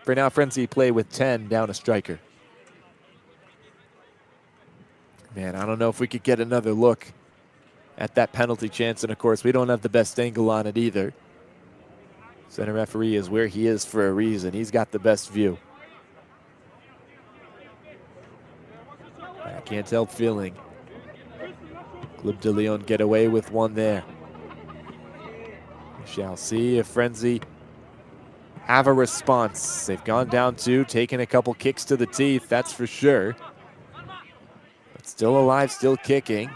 A: For now, Frenzi play with 10 down a striker. Man, I don't know if we could get another look at that penalty chance, and of course, we don't have the best angle on it either. Center referee is where he is for a reason. He's got the best view. I can't help feeling Club de Lyon get away with one there. We shall see if Frenzi have a response. They've gone down 2, taken a couple kicks to the teeth, that's for sure. But still alive, still kicking.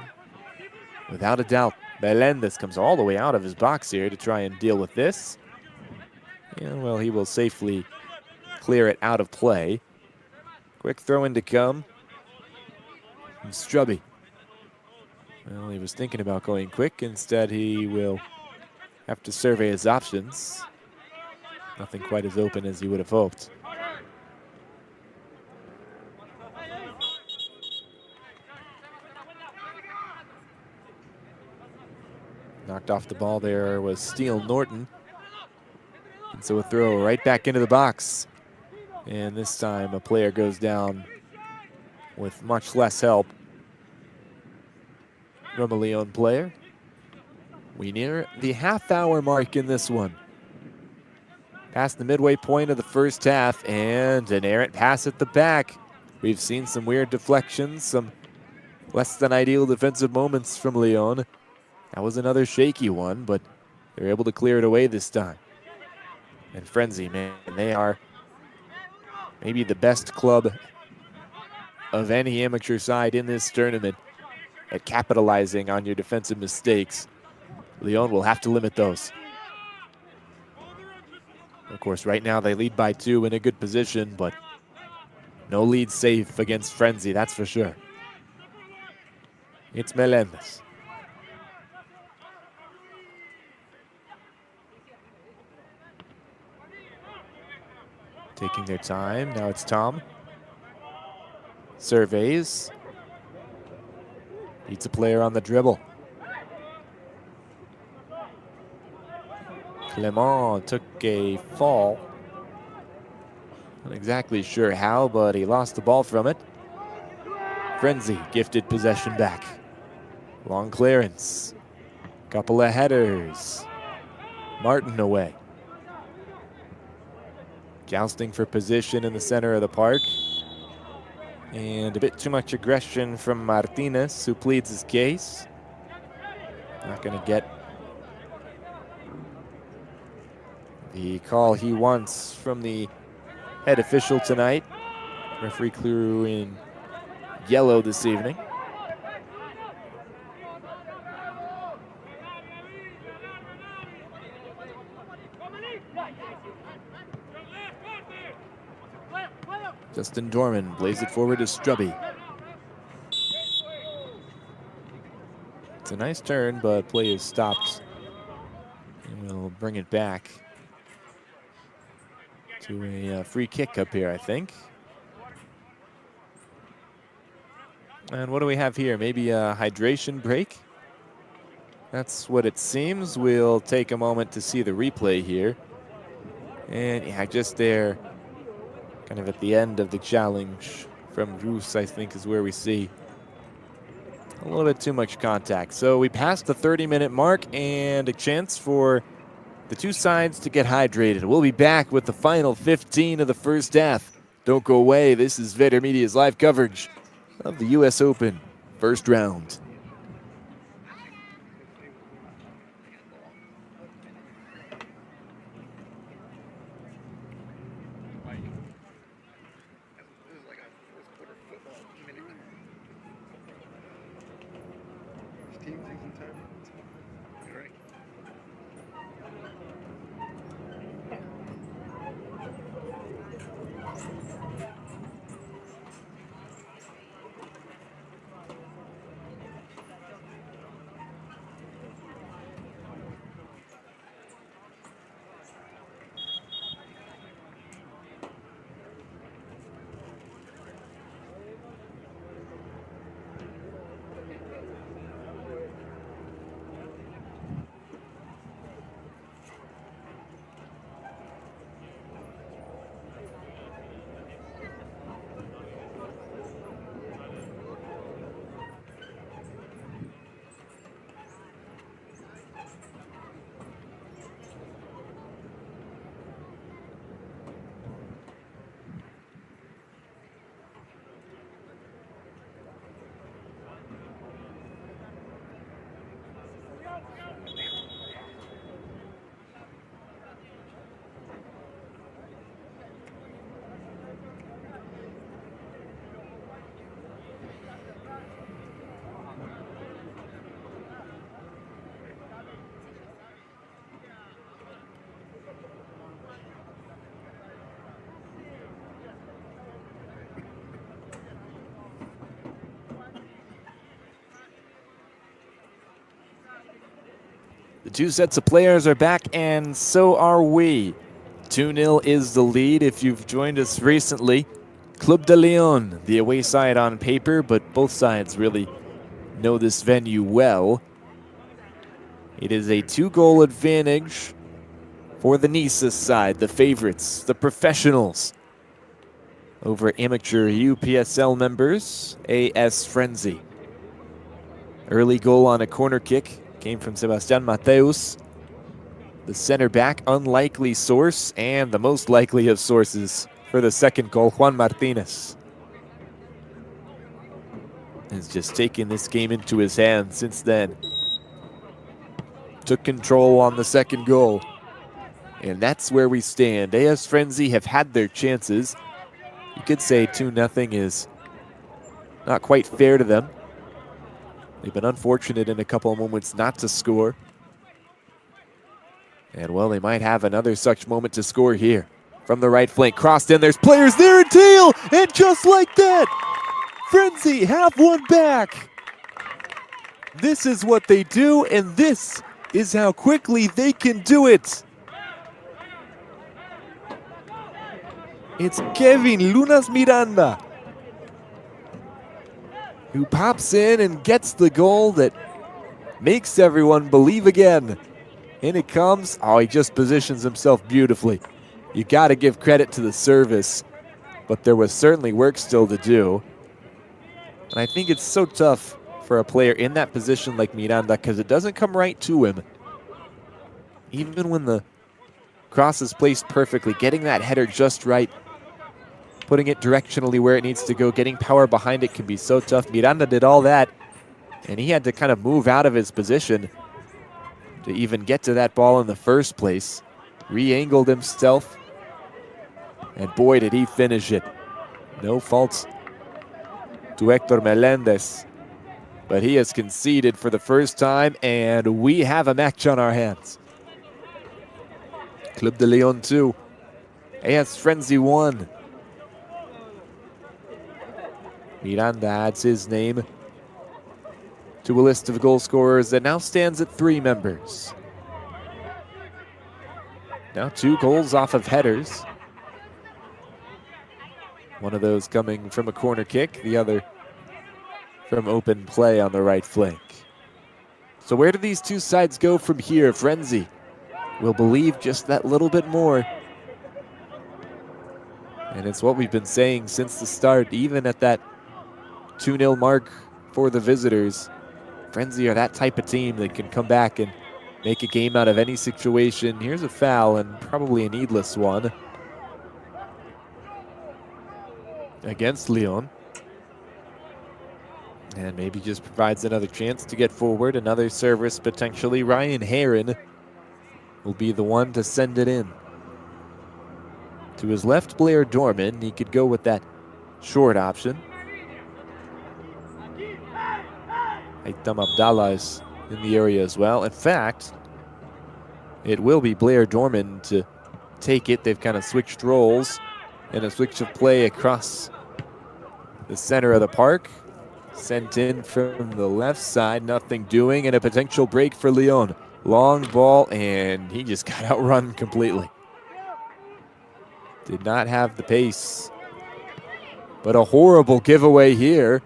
A: Without a doubt, Melendez comes all the way out of his box here to try and deal with this. Yeah, well, he will safely clear it out of play. Quick throw in to come. And Strubby. Well, he was thinking about going quick. Instead, he will have to survey his options. Nothing quite as open as he would have hoped. Knocked off the ball there was Steele Norton. And so a throw right back into the box. And this time a player goes down with much less help from a Lyon player. We near the half-hour mark in this one. Past the midway point of the first half, and an errant pass at the back. We've seen some weird deflections, some less than ideal defensive moments from Lyon. That was another shaky one, but they're able to clear it away this time. And Frenzi, man, they are maybe the best club of any amateur side in this tournament at capitalizing on your defensive mistakes. Lyon will have to limit those. Of course, right now they lead by 2 in a good position, but no lead safe against Frenzi, that's for sure. It's Melendez. Taking their time, now it's Tom. Surveys. Beats a player on the dribble. Clement took a fall. Not exactly sure how, but he lost the ball from it. Frenzi gifted possession back. Long clearance. Couple of headers. Martin away. Jousting for position in the center of the park. And a bit too much aggression from Martinez, who pleads his case. Not going to get the call he wants from the head official tonight. Referee crew in yellow this evening. Justin Dorman plays it forward to Strubby. It's a nice turn, but play is stopped. And we'll bring it back to a free kick up here, I think. And what do we have here? Maybe a hydration break? That's what it seems. We'll take a moment to see the replay here. And yeah, just there, kind of at the end of the challenge from Roos, I think is where we see a little bit too much contact. So we passed the 30-minute mark and a chance for the two sides to get hydrated. We'll be back with the final 15 of the first half. Don't go away. This is Vader Media's live coverage of the U.S. Open first round. The two sets of players are back, and so are we. 2-0 is the lead if you've joined us recently. Club de Lyon, the away side on paper, but both sides really know this venue well. It is a 2-goal advantage for the Nices side, the favorites, the professionals, over amateur UPSL members, AS Frenzi. Early goal on a corner kick came from Sebastian Mateus. The center back, unlikely source, and the most likely of sources for the second goal, Juan Martinez. Has just taken this game into his hands since then. Took control on the second goal. And that's where we stand. AS Frenzi have had their chances. You could say 2-0 is not quite fair to them. They've been unfortunate in a couple of moments not to score. And, well, they might have another such moment to score here. From the right flank, crossed in, there's players there in tail, and just like that, Frenzi have one back. This is what they do, and this is how quickly they can do it. It's Kevin Lunas Miranda who pops in and gets the goal that makes everyone believe again. In it comes. Oh, he just positions himself beautifully. You got to give credit to the service, but there was certainly work still to do. And I think it's so tough for a player in that position like Miranda because it doesn't come right to him. Even when the Cross is placed perfectly, getting that header just right, putting it directionally where it needs to go, getting power behind it can be so tough. Miranda did all that, and he had to kind of move out of his position to even get to that ball in the first place. Re-angled himself, and boy, did he finish it. No faults to Hector Melendez, but he has conceded for the first time, and we have a match on our hands. Club de Lyon 2, AS Frenzi 1. Miranda adds his name to a list of goal scorers that now stands at 3 members. Now 2 goals off of headers. One of those coming from a corner kick, the other from open play on the right flank. So where do these two sides go from here? Frenzi will believe just that little bit more. And it's what we've been saying since the start, even at that 2-0 mark for the visitors. Frenzi are that type of team that can come back and make a game out of any situation. Here's a foul, and probably a needless one, against Lyon. And maybe just provides another chance to get forward. Another service potentially. Ryan Heron will be the one to send it in. To his left, Blair Dorman. He could go with that short option. Aitam Abdallah is in the area as well. In fact, it will be Blair Dorman to take it. They've kind of switched roles and a switch of play across the center of the park. Sent in from the left side, nothing doing, and a potential break for Lyon. Long ball, and he just got outrun completely. Did not have the pace. But a horrible giveaway here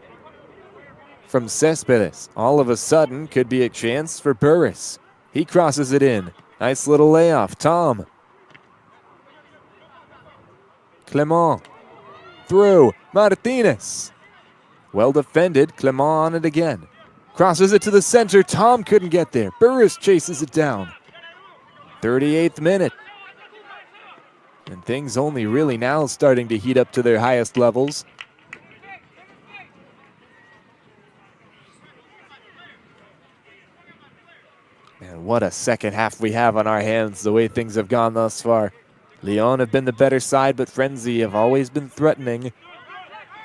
A: from Cespedes. All of a sudden, could be a chance for Burris. He crosses it in. Nice little layoff. Tom. Clement. Through. Martinez. Well defended. Clement on it again. Crosses it to the center. Tom couldn't get there. Burris chases it down. 38th minute. And things only really now starting to heat up to their highest levels. And what a second half we have on our hands, the way things have gone thus far. Lyon have been the better side, but Frenzi have always been threatening.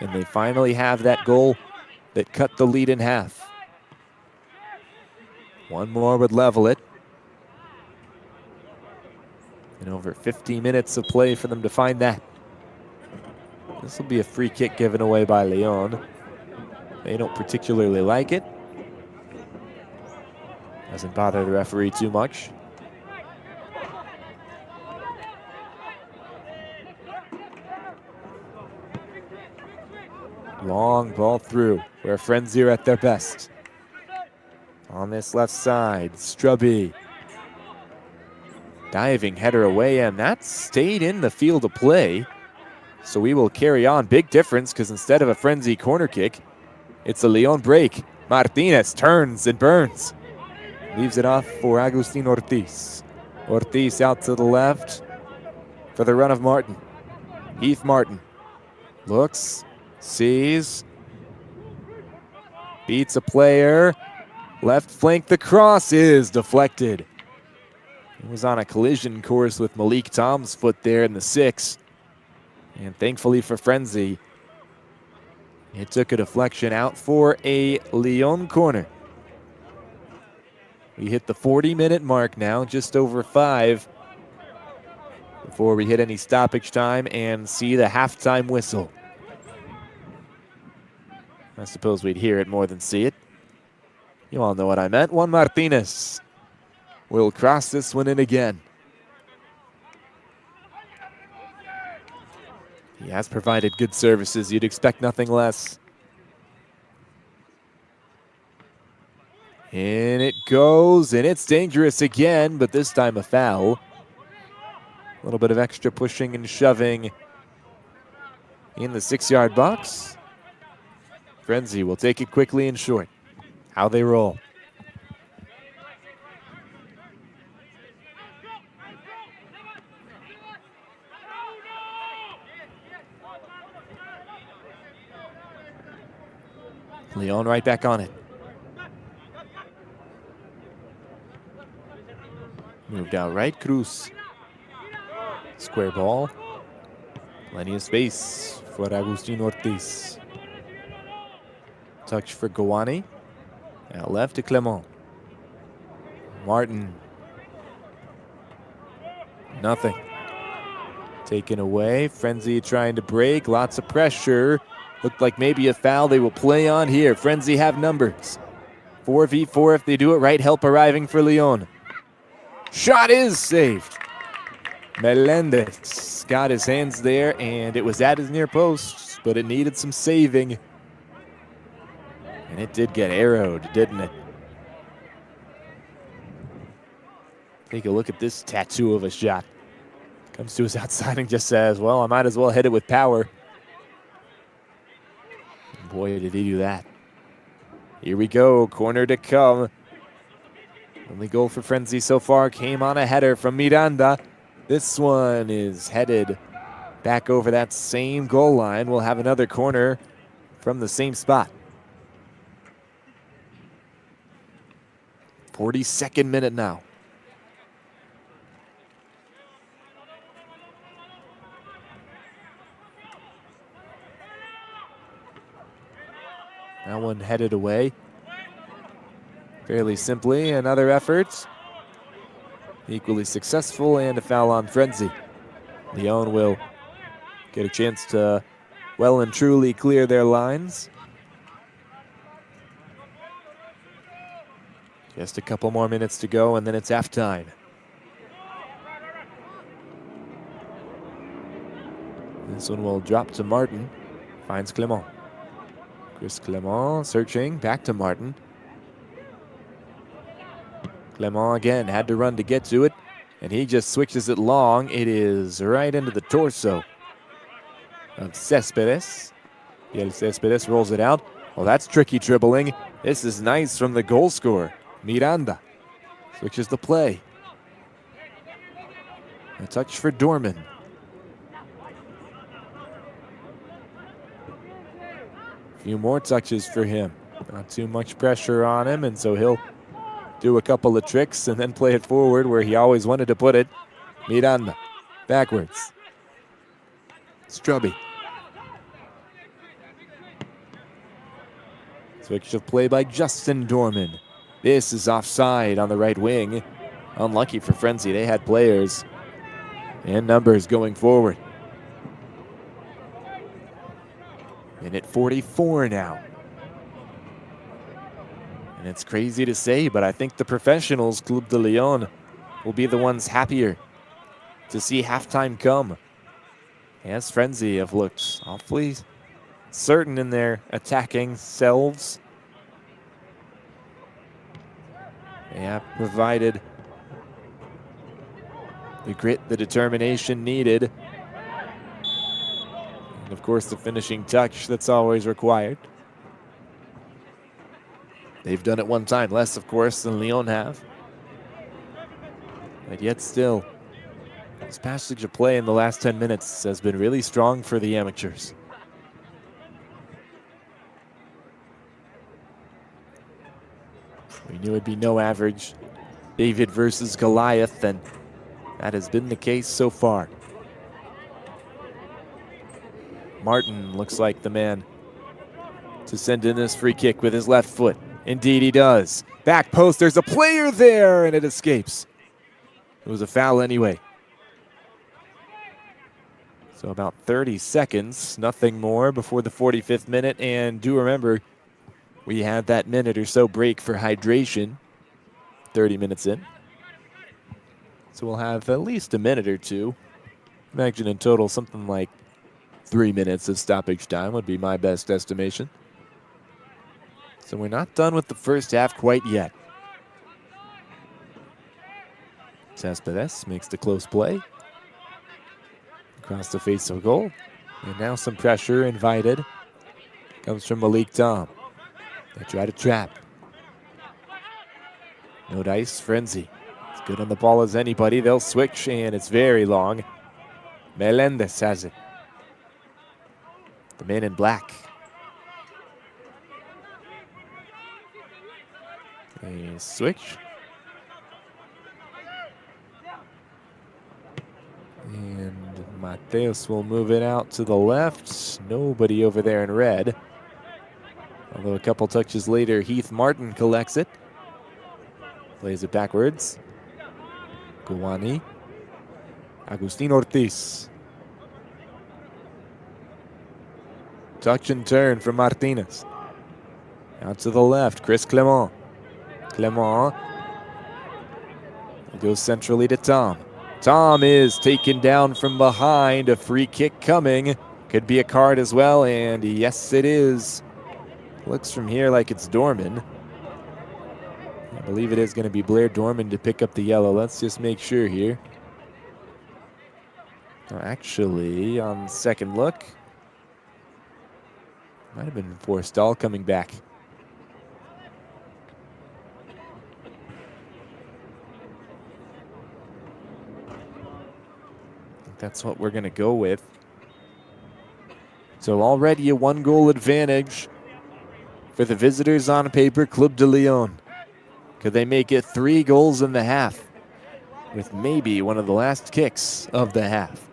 A: And they finally have that goal that cut the lead in half. One more would level it. And over 50 minutes of play for them to find that. This will be a free kick given away by Lyon. They don't particularly like it. Doesn't bother the referee too much. Long ball through, where Frenzi are at their best. On this left side, Strubby. Diving header away, and that stayed in the field of play. So we will carry on. Big difference, because instead of a Frenzi corner kick, it's a Lyon break. Martinez turns and burns. Leaves it off for Agustin Ortiz. Ortiz out to the left for the run of Martin. Heath Martin looks, sees, beats a player. Left flank, the cross is deflected. It was on a collision course with Malik Tom's foot there in the 6. And thankfully for Frenzi, it took a deflection out for a Lyon corner. We hit the 40-minute mark now, just over 5, before we hit any stoppage time and see the halftime whistle. I suppose we'd hear it more than see it. You all know what I meant. Juan Martinez will cross this one in again. He has provided good services. You'd expect nothing less. In it goes, and it's dangerous again, but this time a foul. A little bit of extra pushing and shoving in the 6-yard box. Frenzi will take it quickly and short. How they roll. Lyon right back on it. Moved out right, Cruz. Square ball. Plenty of space for Agustin Ortiz. Touch for Gawani. Out left to Clement. Martin. Nothing. Taken away. Frenzi trying to break. Lots of pressure. Looked like maybe a foul. They will play on here. Frenzi have numbers. 4v4 if they do it right. Help arriving for Lyon. Shot is saved. Melendez got his hands there, and it was at his near post, but it needed some saving. And it did get arrowed, didn't it? Take a look at this tattoo of a shot. Comes to his outside and just says, well, I might as well hit it with power. And boy, did he do that. Here we go, corner to come. Only goal for Frenzi so far came on a header from Miranda. This one is headed back over that same goal line. We'll have another corner from the same spot. 42nd minute now. That one headed away. Fairly simply, another effort. Equally successful, and a foul on Frenzi. Lyon will get a chance to well and truly clear their lines. Just a couple more minutes to go, and then it's halftime. This one will drop to Martin. Finds Clement. Chris Clement searching, back to Martin. Clement again had to run to get to it, and he just switches it long. It is right into the torso of Cespedes. Biel Cespedes rolls it out. Well, that's tricky dribbling. This is nice from the goal scorer, Miranda. Switches the play. A touch for Dorman. A few more touches for him. Not too much pressure on him, and so he'll do a couple of tricks and then play it forward where he always wanted to put it. Miranda, backwards. Strubby. Switch of play by Justin Dorman. This is offside on the right wing. Unlucky for Frenzi, they had players and numbers going forward. Minute 44 now. And it's crazy to say, but I think the professionals, Club de Lyon, will be the ones happier to see halftime come. As Frenzi have looked awfully certain in their attacking selves. They have provided the grit, the determination needed. And of course, the finishing touch that's always required. They've done it one time less, of course, than Lyon have. But yet still, this passage of play in the last 10 minutes has been really strong for the amateurs. We knew it'd be no average David versus Goliath, and that has been the case so far. Martin looks like the man to send in this free kick with his left foot. Indeed he does. Back post, there's a player there, and it escapes. It was a foul anyway. So about 30 seconds, nothing more before the 45th minute. And do remember, we had that minute or so break for hydration, 30 minutes in. So we'll have at least a minute or two. Imagine in total something like 3 minutes of stoppage time would be my best estimation. So we're not done with the first half quite yet. Cespedes makes the close play. Across the face of goal. And now some pressure invited. Comes from Malik Tom. They try to trap. No dice, Frenzi. As good on the ball as anybody. They'll switch, and it's very long. Melendez has it. The man in black. A switch. And Mateus will move it out to the left. Nobody over there in red. Although a couple touches later, Heath Martin collects it. Plays it backwards. Guwani. Agustin Ortiz. Touch and turn from Martinez. Out to the left, Chris Clement. Clement goes centrally to Tom. Tom is taken down from behind. A free kick coming. Could be a card as well, and yes, it is. Looks from here like it's Dorman. I believe it is going to be Blair Dorman to pick up the yellow. Let's just make sure here. Actually, on second look, might have been Forstall coming back. I think that's what we're going to go with. So already a 1-goal advantage for the visitors on paper, Club de Lyon. Could they make it 3 goals in the half with maybe one of the last kicks of the half?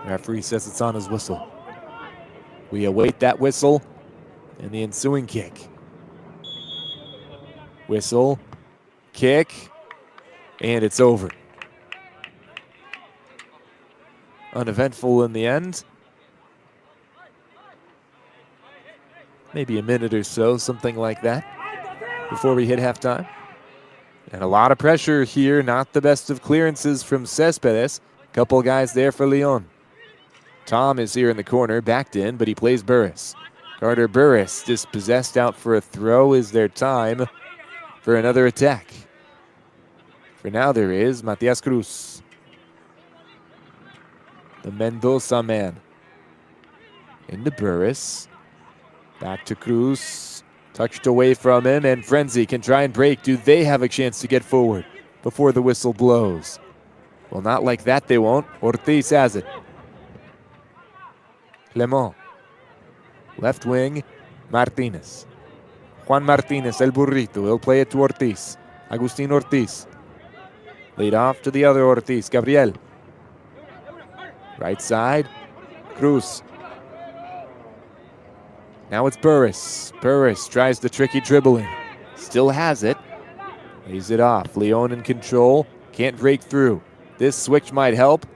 A: Referee says it's on his whistle. We await that whistle and the ensuing kick. Whistle, kick, and it's over. Uneventful in the end. Maybe a minute or so, something like that, before we hit halftime. And a lot of pressure here, not the best of clearances from Cespedes. Couple guys there for Lyon. Tom is here in the corner, backed in, but he plays Burris. Carter Burris dispossessed out for a throw. Is there time for another attack? For now there is. Matias Cruz, the Mendoza man. Into Burris. Back to Cruz. Touched away from him, and Frenzi can try and break. Do they have a chance to get forward before the whistle blows? Well, not like that they won't. Ortiz has it. Clement. Left wing, Martinez. Juan Martinez, El Burrito. He'll play it to Ortiz. Agustin Ortiz. Lead off to the other Ortiz, Gabriel. Right side, Cruz. Now it's Burris. Burris tries the tricky dribbling. Still has it. Lays it off. Lyon in control. Can't break through. This switch might help.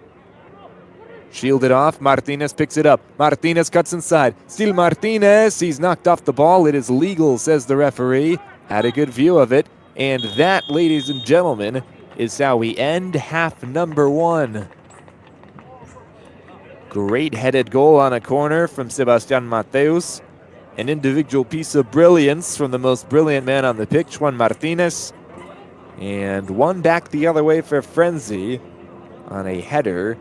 A: Shielded off. Martinez picks it up. Martinez cuts inside. Still Martinez. He's knocked off the ball. It is legal, says the referee. Had a good view of it. And that, ladies and gentlemen, is how we end half number 1. Great headed goal on a corner from Sebastian Mateus. An individual piece of brilliance from the most brilliant man on the pitch, Juan Martinez. And one back the other way for Frenzi on a header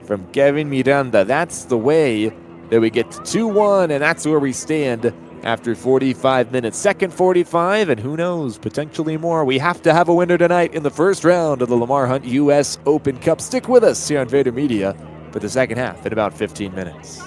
A: from Kevin Miranda. That's the way that we get to 2-1, and that's where we stand after 45 minutes. Second 45, and who knows, potentially more. We have to have a winner tonight in the first round of the Lamar Hunt U.S. Open Cup. Stick with us here on Vader Media for the second half in about 15 minutes.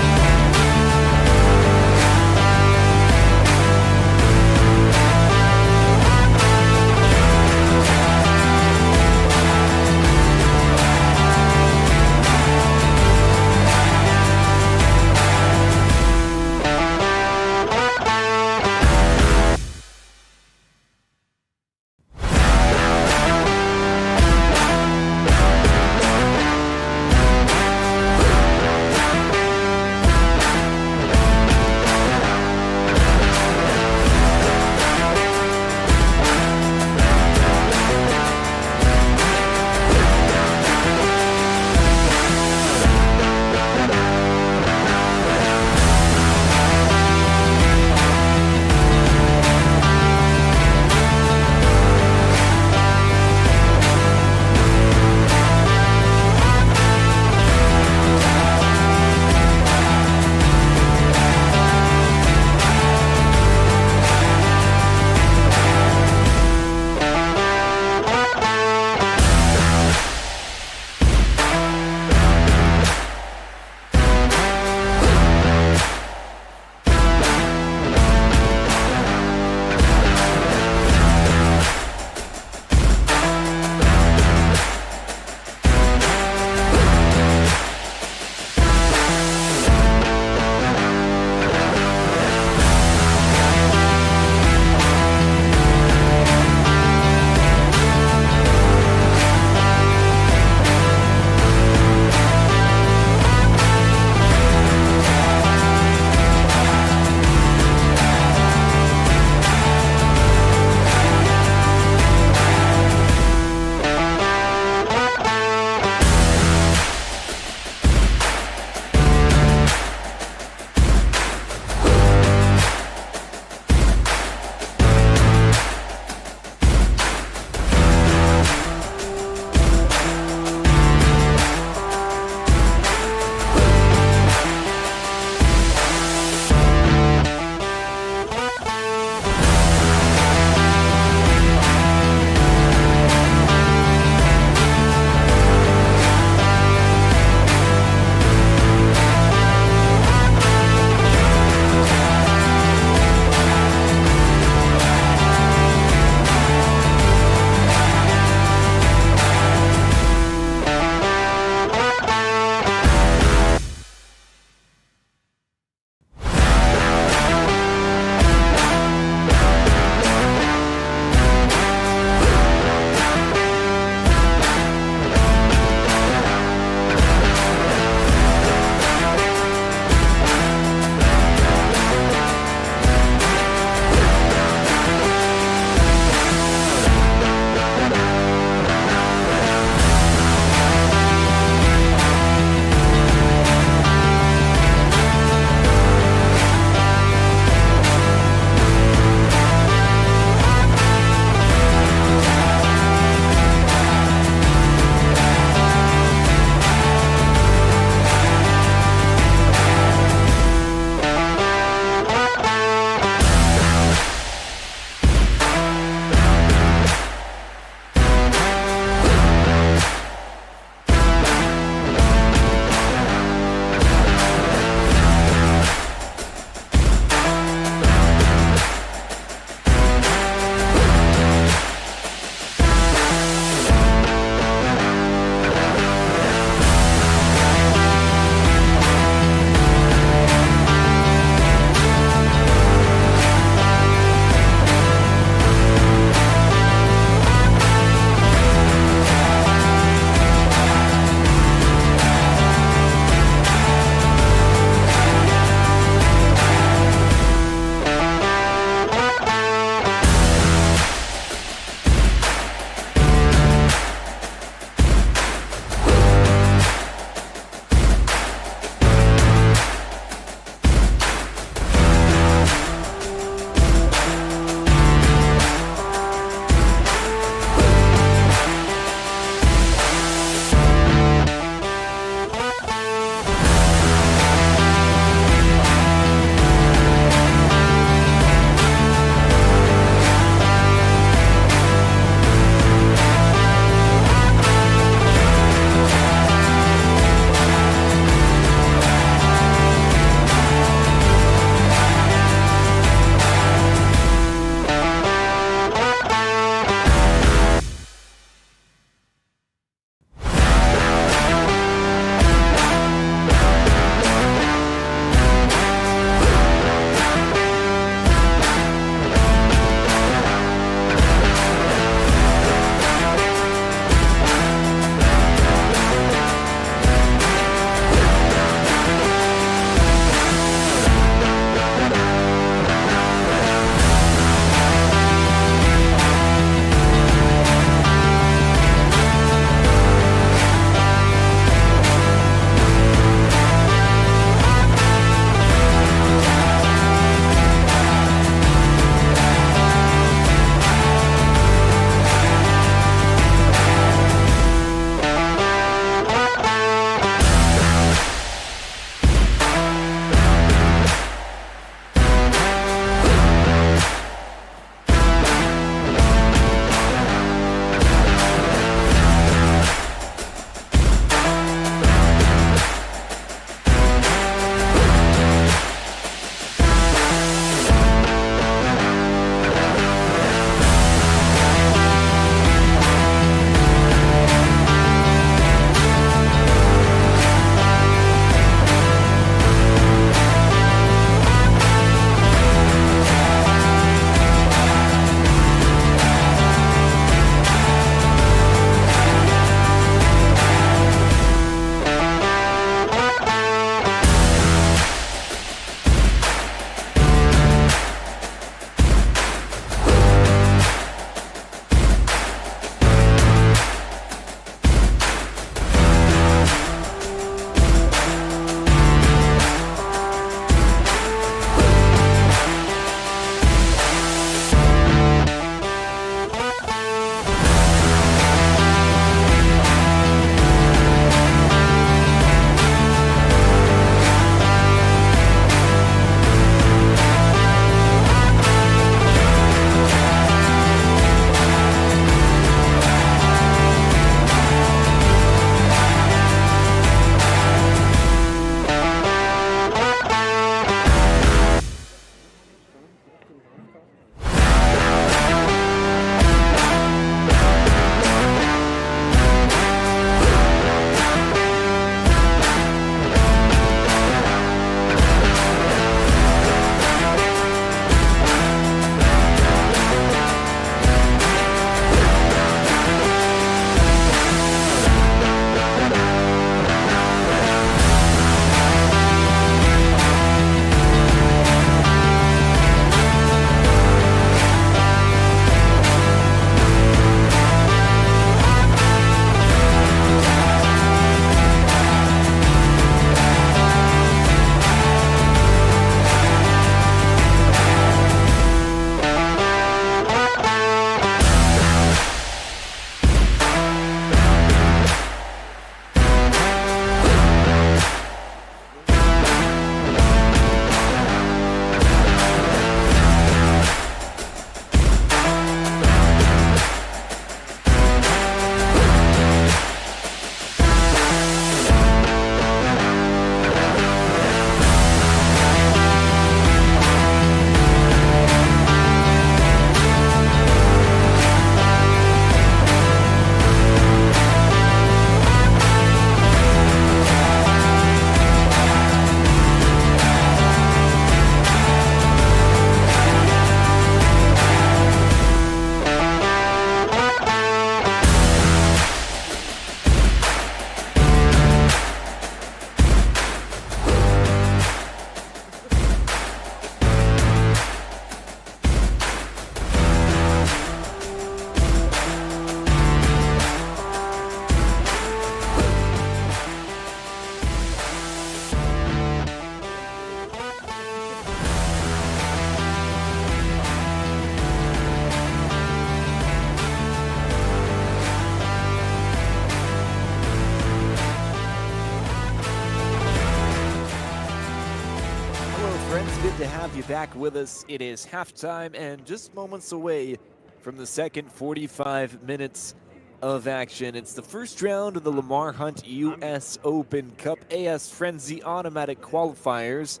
A: to have you back with us. It is halftime and just moments away from the second 45 minutes of action. It's the first round of the Lamar Hunt U.S. Open Cup AS Frenzi automatic qualifiers.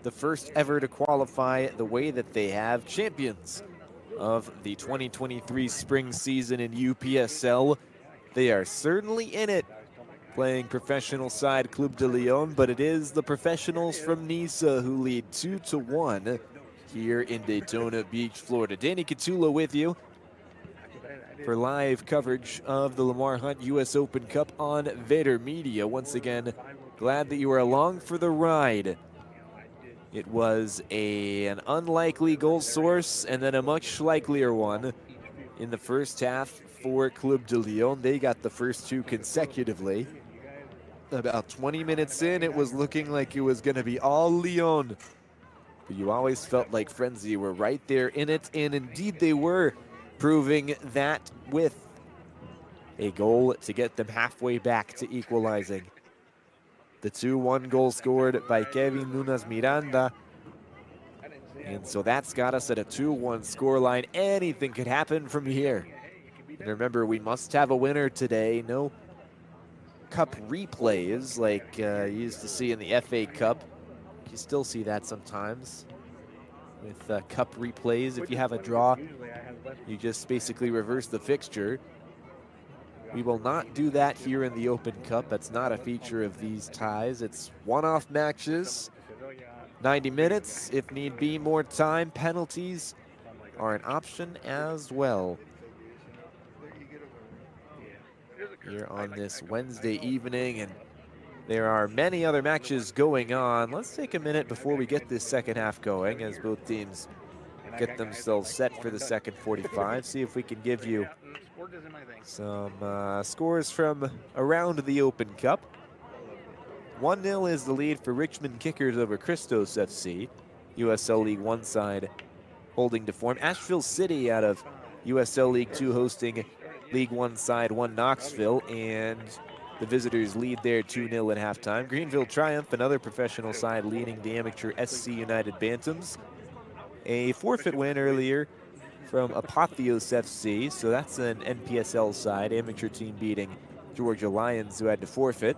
A: The first ever to qualify the way that they have. Champions of the 2023 spring season in UPSL. They are certainly in it, playing professional side Club de Lyon, but it is the professionals from Nice who lead 2-1 here in Daytona Beach, Florida. Danny Catula with you for live coverage of the Lamar Hunt U.S. Open Cup on Vader Media. Once again, glad that you are along for the ride. It was an unlikely goal source and then a much likelier one in the first half for Club de Lyon. They got the first two consecutively. About 20 minutes in, it was looking like it was going to be all Lyon. But you always felt like Frenzi were right there in it, and indeed they were, proving that with a goal to get them halfway back to equalizing. The 2-1 goal scored by Kevin Nunes Miranda. And so that's got us at a 2-1 scoreline. Anything could happen from here. And remember, we must have a winner today. No cup replays like you used to see in the FA Cup. You still see that sometimes with cup replays. If you have a draw, you just basically reverse the fixture. We will not do that here in the Open Cup. That's not a feature of these ties. It's one-off matches, 90 minutes. If need be, more time. Penalties are an option as well. Here on this Wednesday evening, and there are many other matches going on. Let's take a minute before we get this second half going as both teams get themselves set for the second 45. See if we can give you some scores from around the Open Cup. 1-0 is the lead for Richmond Kickers over Christos FC, USL League One side holding to form. Asheville City out of USL League Two hosting League One side 1 Knoxville, and the visitors lead there 2-0 at halftime. Greenville Triumph, another professional side leading the amateur SC United Bantams. A forfeit win earlier from Apotheos FC, so that's an NPSL side, amateur team beating Georgia Lions, who had to forfeit.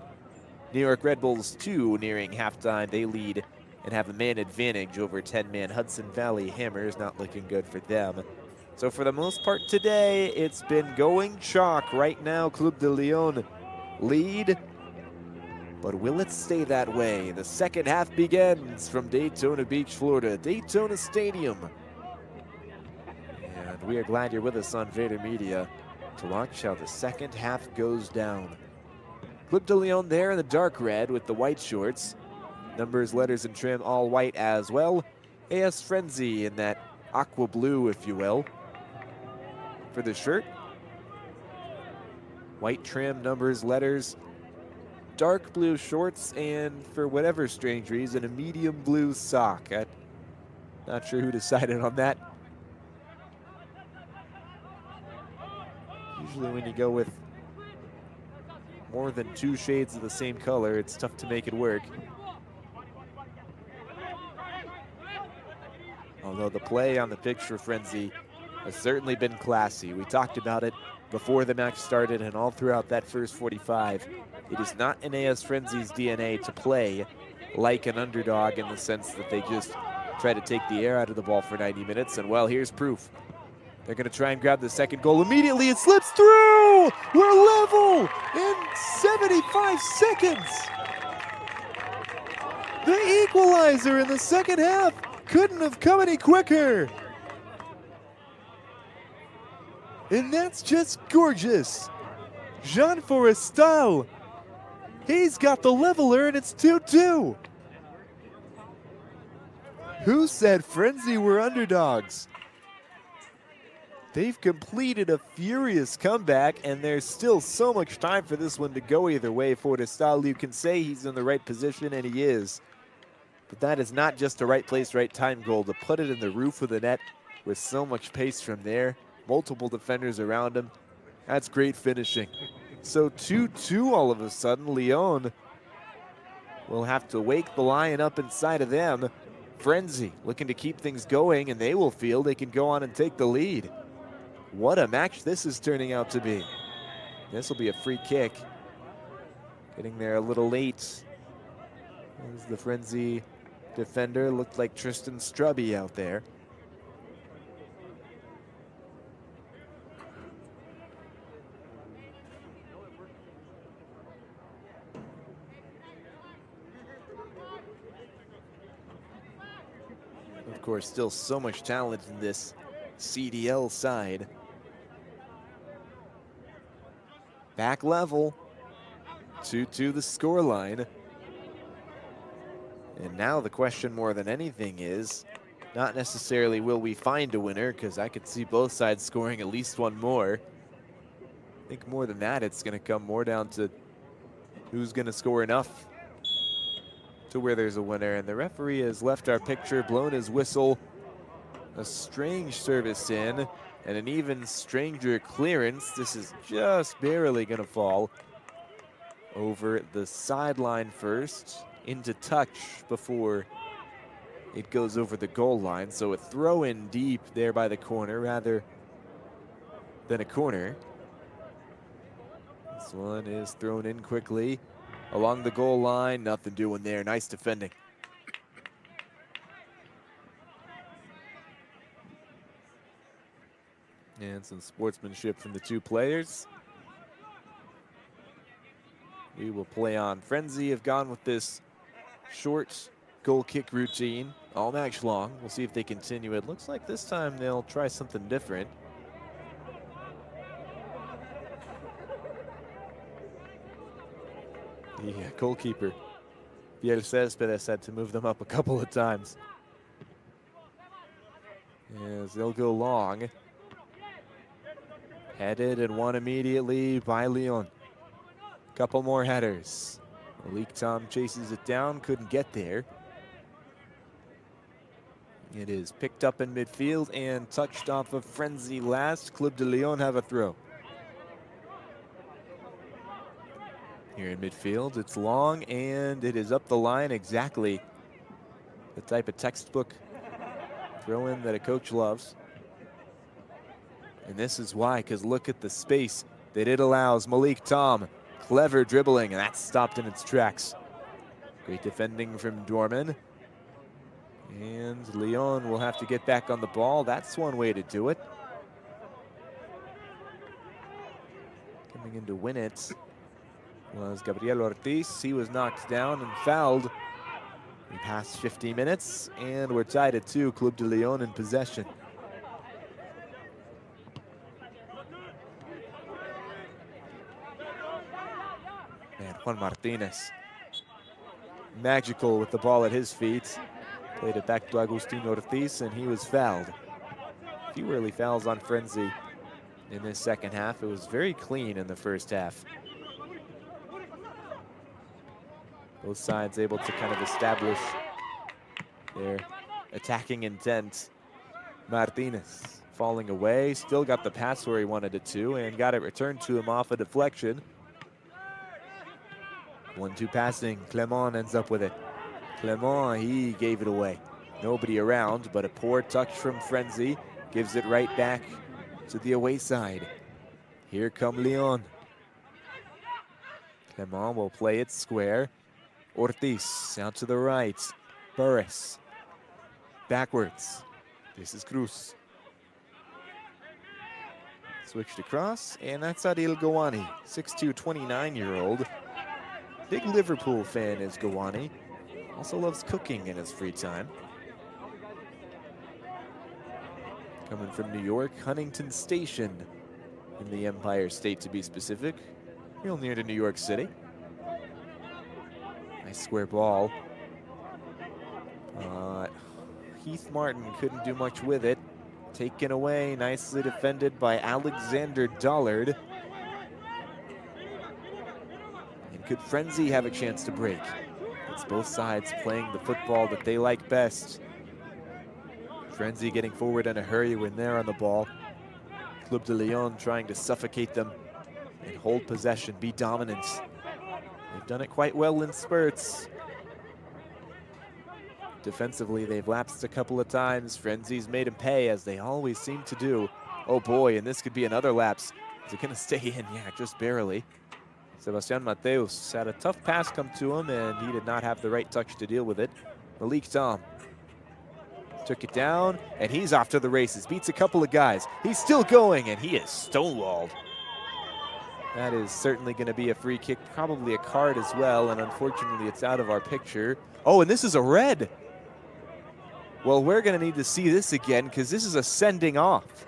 A: New York Red Bulls 2 nearing halftime. They lead and have a man advantage over 10-man Hudson Valley Hammers. Not looking good for them. So for the most part today, it's been going chalk. Right now, Club de Lyon lead, but will it stay that way? The second half begins from Daytona Beach, Florida, Daytona Stadium. And we are glad you're with us on Vader Media to watch how the second half goes down. Club de Lyon there in the dark red with the white shorts. Numbers, letters, and trim all white as well. AS Frenzi in that aqua blue, if you will, for the shirt. White trim, numbers, letters, dark blue shorts, and for whatever strange reason, a medium blue sock. I'm not sure who decided on that. Usually when you go with more than 2 shades of the same color, it's tough to make it work. Although the play on the pitch for Frenzi has certainly been classy. We talked about it before the match started and all throughout that first 45. It is not in AS Frenzi's DNA to play like an underdog in the sense that they just try to take the air out of the ball for 90 minutes. And well, here's proof. They're going to try and grab the second goal. Immediately it slips through! We're level in 75 seconds! The equalizer in the second half couldn't have come any quicker. And that's just gorgeous. Jean Forestal, he's got the leveler and it's 2-2. Who said Frenzi were underdogs? They've completed a furious comeback, and there's still so much time for this one to go either way. Forestal, you can say he's in the right position, and he is. But that is not just a right place, right time goal. To put it in the roof of the net with so much pace from there, multiple defenders around him, that's great finishing. So 2-2 all of a sudden. Lyon will have to wake the Lion up inside of them. Frenzi looking to keep things going, and they will feel they can go on and take the lead. What a match this is turning out to be. This will be a free kick. Getting there a little late. As the Frenzi defender looked like Tristan Strubby out there. Of course, still so much talent in this CDL side. Back level, 2-2 the scoreline. And now the question more than anything is, not necessarily will we find a winner, because I could see both sides scoring at least one more. I think more than that, it's going to come more down to who's going to score enough to where there's a winner. And the referee has left our picture, blown his whistle. A strange service in, and an even stranger clearance. This is just barely going to fall over the sideline first, into touch before it goes over the goal line. So a throw in deep there by the corner rather than a corner. This one is thrown in quickly along the goal line. Nothing doing there. Nice defending. And some sportsmanship from the two players. We will play on. Frenzi have gone with this short goal kick routine all match long. We'll see if they continue it. Looks like this time they'll try something different. The goalkeeper, Pierre Cespedes, had to move them up a couple of times. As they'll go long. Headed and won immediately by Lyon. Couple more headers. Malik Tom chases it down, couldn't get there. It is picked up in midfield and touched off of Frenzi last. Club de Lyon have a throw. Here in midfield, it's long and it is up the line. Exactly the type of textbook throw-in that a coach loves. And this is why, because look at the space that it allows Malik Tom. Clever dribbling, and that's stopped in its tracks. Great defending from Dorman. And Lyon will have to get back on the ball. That's one way to do it. Coming in to win it was Gabriel Ortiz. He was knocked down and fouled. We passed 50 minutes, and we're tied at 2. Club de Lyon in possession. And Juan Martinez, magical with the ball at his feet. Played it back to Agustin Ortiz, and he was fouled. Few early fouls on Frenzi in this second half. It was very clean in the first half. Both sides able to kind of establish their attacking intent. Martinez falling away, still got the pass where he wanted it to, and got it returned to him off a deflection. 1-2 passing, Clement ends up with it. Clement, he gave it away. Nobody around, but a poor touch from Frenzi gives it right back to the away side. Here come Lyon. Clement will play it square. Ortiz out to the right. Burris backwards. This is Cruz. Switched across, and that's Adil Gawani, 6'2", 29-year-old. Big Liverpool fan is Gawani. Also loves cooking in his free time. Coming from New York, Huntington Station in the Empire State to be specific. Real near to New York City. Nice square ball. Heath Martin couldn't do much with it. Taken away, nicely defended by Alexander Dollard. And could Frenzi have a chance to break? It's both sides playing the football that they like best. Frenzi getting forward in a hurry when they're on the ball. Club de Lyon trying to suffocate them and hold possession, be dominant. They've done it quite well in spurts. Defensively, they've lapsed a couple of times. Frenzi's made him pay, as they always seem to do. Oh boy, and this could be another lapse. Is it going to stay in? Yeah, just barely. Sebastian Mateus had a tough pass come to him, and he did not have the right touch to deal with it. Malik Tom took it down, and he's off to the races. Beats a couple of guys. He's still going, and he is stonewalled. That is certainly going to be a free kick, probably a card as well, and unfortunately it's out of our picture. Oh, and this is a red. Well, we're going to need to see this again, because this is a sending off.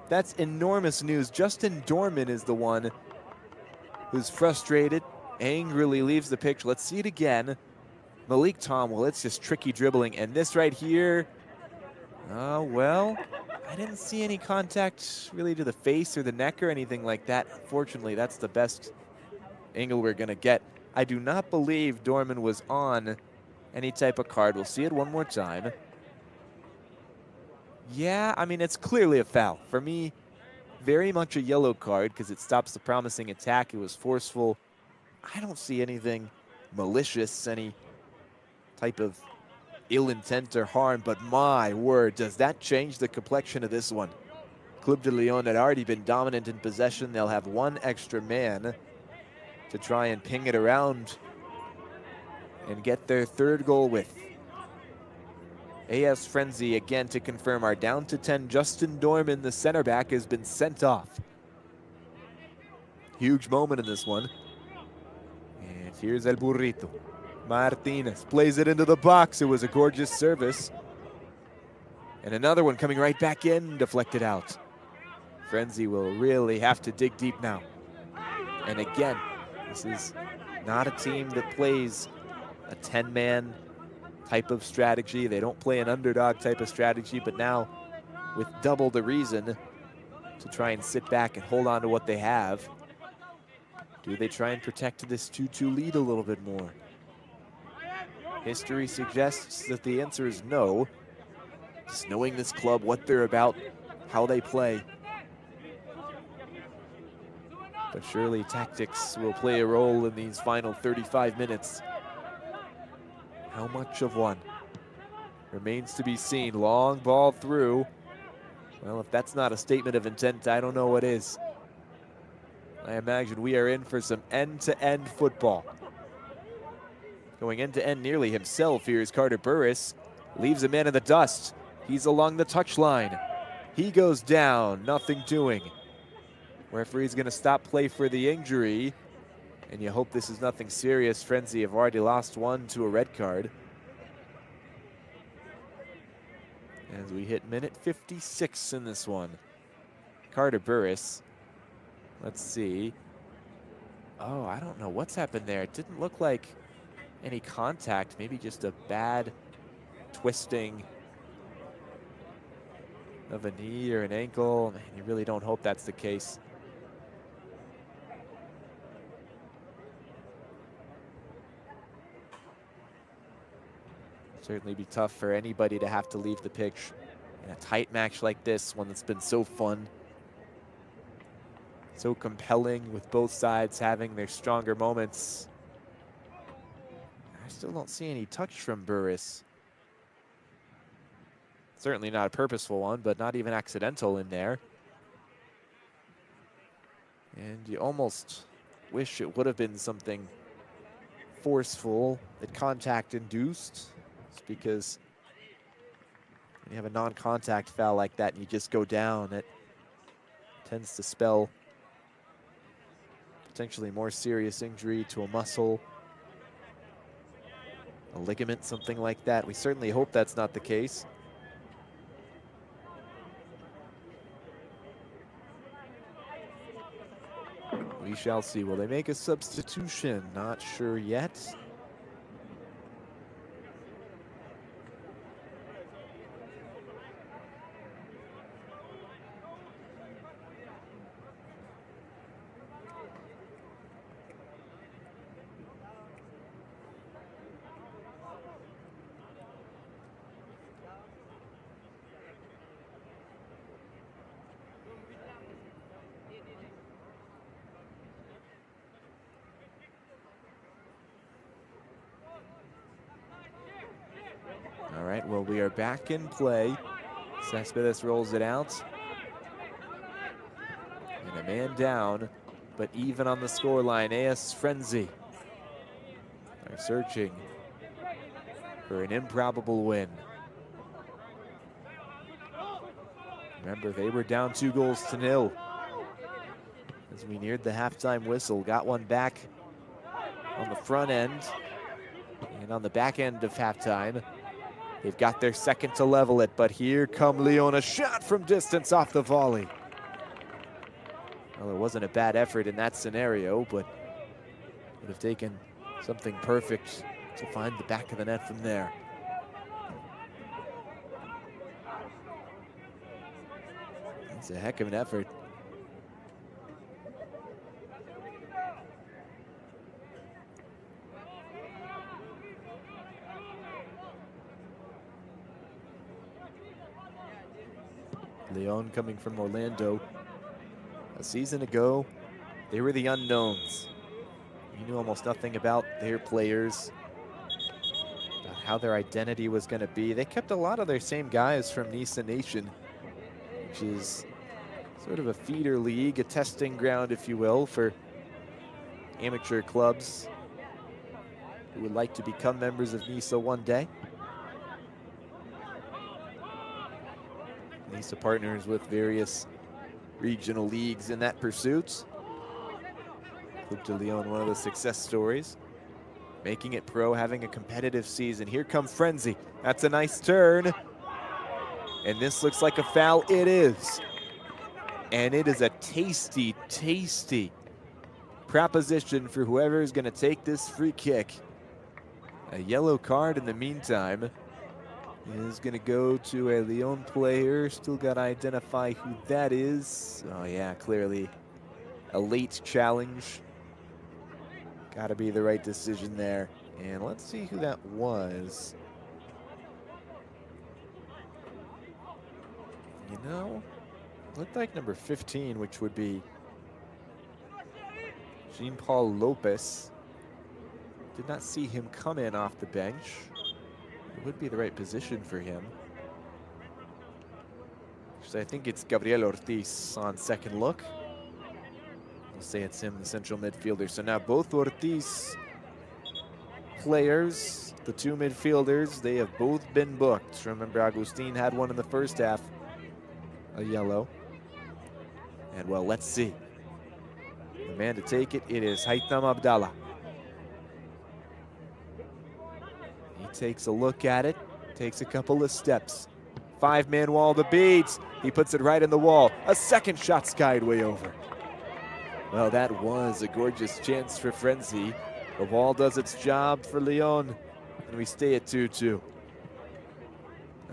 A: That's enormous news. Justin Dorman is the one who's frustrated, angrily leaves the pitch. Let's see it again. Malik Tom, well, it's just tricky dribbling. And this right here, well, I didn't see any contact really to the face or the neck or anything like that. Unfortunately, that's the best angle we're going to get. I do not believe Dorman was on any type of card. We'll see it one more time. Yeah, I mean, it's clearly a foul. For me, very much a yellow card because it stops the promising attack. It was forceful. I don't see anything malicious, any type of ill intent or harm, but my word, does that change the complexion of this one. Club de Lyon had already been dominant in possession. They'll have one extra man to try and ping it around and get their third goal with. AS Frenzi again to confirm our down to 10. Justin Dorman, the center back, has been sent off. Huge moment in this one. And here's El Burrito. Martinez plays it into the box. It was a gorgeous service. And another one coming right back in, deflected out. Frenzi will really have to dig deep now. And again, this is not a team that plays a 10-man type of strategy. They don't play an underdog type of strategy, but now with double the reason to try and sit back and hold on to what they have. Do they try and protect this 2-2 lead a little bit more? History suggests that the answer is no. Just knowing this club, what they're about, how they play. But surely tactics will play a role in these final 35 minutes. How much of one remains to be seen. Long ball through. Well, if that's not a statement of intent, I don't know what is. I imagine we are in for some end-to-end football. Going end-to-end nearly himself here is Carter Burris. Leaves a man in the dust. He's along the touchline. He goes down, nothing doing. Referee's gonna stop play for the injury. And you hope this is nothing serious. Frenzi have already lost one to a red card. As we hit minute 56 in this one. Carter Burris. Let's see. Oh, I don't know what's happened there. It didn't look like any contact. Maybe just a bad twisting of a knee or an ankle. Man, you really don't hope that's the case. Certainly be tough for anybody to have to leave the pitch in a tight match like this, one that's been so fun, so compelling, with both sides having their stronger moments. I still don't see any touch from Burris. Certainly not a purposeful one, but not even accidental in there. And you almost wish it would have been something forceful, that contact induced. Because when you have a non-contact foul like that and you just go down, it tends to spell potentially more serious injury to a muscle, a ligament, something like that. We certainly hope that's not the case. We shall see. Will they make a substitution? Not sure yet. right, well, we are back in play. Cespedes rolls it out. And a man down, but even on the scoreline. AS Frenzi are searching for an improbable win. Remember, they were down 2-0 as we neared the halftime whistle. Got one back on the front end, and on the back end of halftime, they've got their second to level it, but here come Lyon, a shot from distance off the volley. Well, it wasn't a bad effort in that scenario, but would have taken something perfect to find the back of the net from there. It's a heck of an effort. Lyon coming from Orlando. A season ago, they were the unknowns. You knew almost nothing about their players, about how their identity was going to be. They kept a lot of their same guys from Nisa Nation, which is sort of a feeder league, a testing ground, if you will, for amateur clubs who would like to become members of Nisa one day. Nisa partners with various regional leagues in that pursuit. Club de Lyon, one of the success stories. Making it pro, having a competitive season. Here comes Frenzi. That's a nice turn. And this looks like a foul. It is. And it is a tasty, tasty proposition for whoever is going to take this free kick. A yellow card in the meantime is going to go to a Lyon player. Still got to identify who that is. Oh yeah, clearly a late challenge. Got to be the right decision there. And let's see who that was. You know, looked like number 15, which would be Jean-Paul Lopez. Did not see him come in off the bench. It would be the right position for him. So I think it's Gabriel Ortiz on second look. We'll say it's him, the central midfielder. So now both Ortiz players, the two midfielders, they have both been booked. Remember, Agustin had one in the first half, a yellow. And well, let's see. The man to take it, it is Haitham Abdallah. He takes a look at it, takes a couple of steps. 5-man wall to beat. He puts it right in the wall. A second shot skied way over. Well, that was a gorgeous chance for Frenzi. The wall does its job for Lyon, and we stay at 2-2.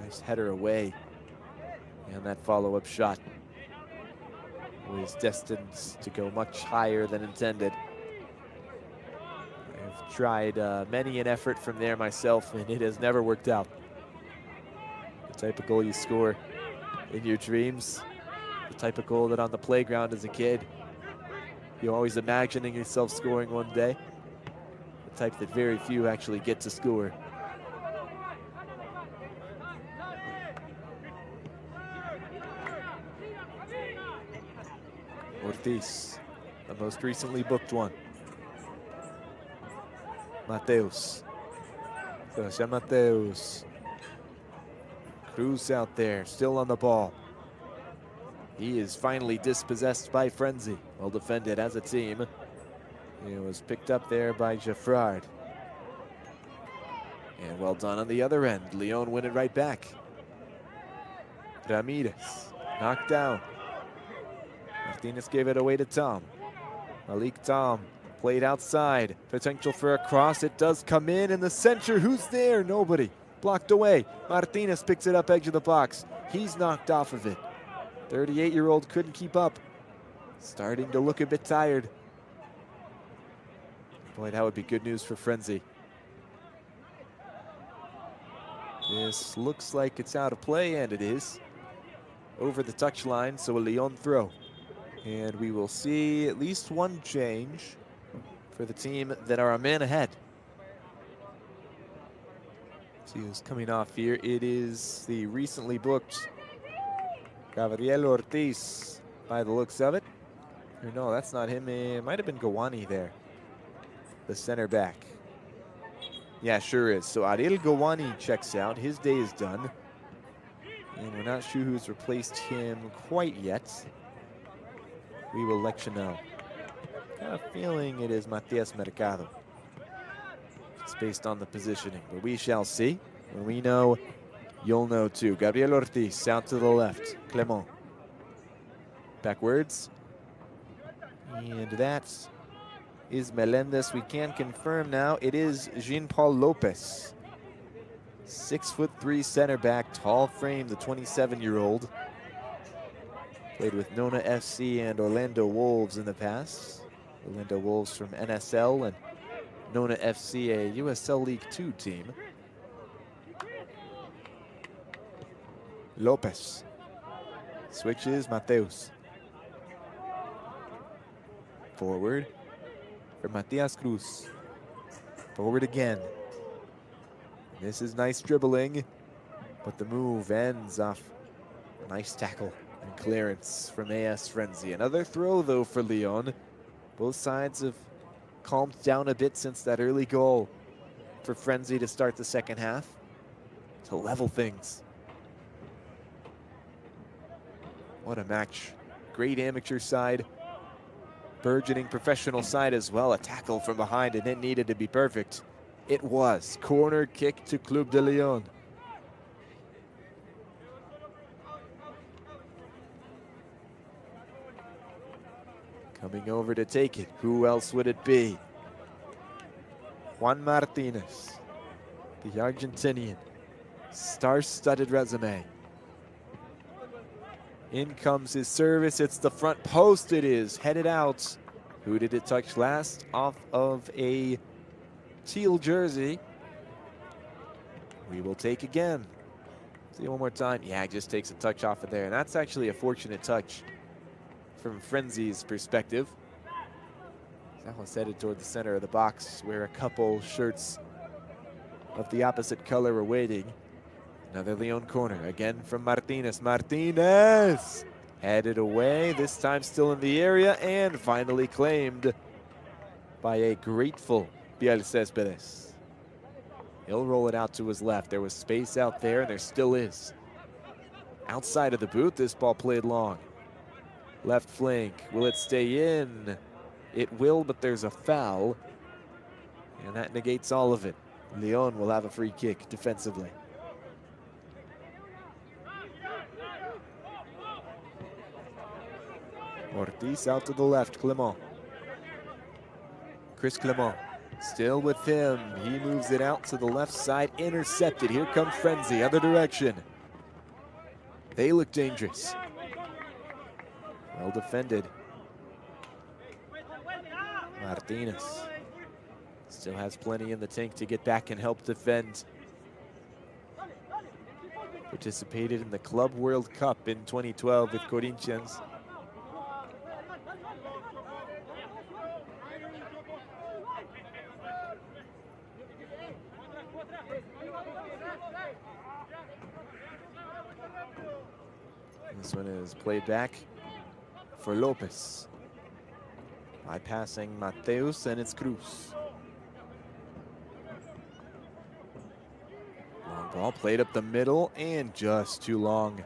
A: Nice header away. And that follow-up shot was destined to go much higher than intended. I've tried many an effort from there myself, and it has never worked out. The type of goal you score in your dreams, the type of goal that on the playground as a kid, you're always imagining yourself scoring one day. The type that very few actually get to score. Ortiz, the most recently booked one. Mateus. Sebastian Mateus. Cruz out there, still on the ball. He is finally dispossessed by Frenzi. Well defended as a team. He was picked up there by Jaffrard. And well done on the other end. Lyon win it right back. Ramirez knocked down. Martinez gave it away to Tom. Malik Tom played outside. Potential for a cross. It does come in the center. Who's there? Nobody. Blocked away. Martinez picks it up edge of the box. He's knocked off of it. 38-year-old couldn't keep up. Starting to look a bit tired. Boy, that would be good news for Frenzi. This looks like it's out of play, and it is. Over the touchline, so a Lyon throw. And we will see at least one change for the team that are a man ahead. See who's coming off here. It is the recently booked Gabriel Ortiz by the looks of it. Or no, that's not him. It might have been Gawani there, the center back. Yeah, sure is. So Ariel Gawani checks out. His day is done. And we're not sure who's replaced him quite yet. We will let you know. Got a feeling it is Matias Mercado. It's based on the positioning, but we shall see. When we know, you'll know too. Gabriel Ortiz out to the left. Clement. Backwards. And that is Melendez. We can confirm now it is Jean-Paul Lopez. 6'3" center back, tall frame, the 27-year-old. Played with Nona FC and Orlando Wolves in the past. Orlando Wolves from NSL and Nona FC, a USL League 2 team. Lopez. Switches, Mateus. Forward for Matias Cruz. Forward again. This is nice dribbling, but the move ends off a nice tackle and clearance from AS Frenzi. Another throw though for Lyon. Both sides have calmed down a bit since that early goal for Frenzi to start the second half to level things. What a match. Great amateur side. Burgeoning professional side as well. A tackle from behind and it needed to be perfect. It was. Corner kick to Club de Lyon. Coming over to take it. Who else would it be? Juan Martinez, the Argentinian. Star-studded resume. In comes his service. It's the front post. It is headed out. Who did it touch last? Off of a teal jersey. We will take again. See one more time. Yeah, it just takes a touch off of there. And that's actually a fortunate touch from Frenzi's perspective. That was headed toward the center of the box where a couple shirts of the opposite color were waiting. Another Lyon corner, again from Martinez. Martinez! Headed away, this time still in the area, and finally claimed by a grateful Biel Cespedes. He'll roll it out to his left. There was space out there, and there still is. Outside of the boot, this ball played long. Left flank, will it stay in? It will, but there's a foul, and that negates all of it. Lyon will have a free kick defensively. Ortiz out to the left, Clement. Chris Clement, still with him. He moves it out to the left side, intercepted. Here comes Frenzi, other direction. They look dangerous. Well defended. Martinez still has plenty in the tank to get back and help defend. Participated in the Club World Cup in 2012 with Corinthians. This one is played back for Lopez. Bypassing Mateus, and it's Cruz. Long ball played up the middle and just too long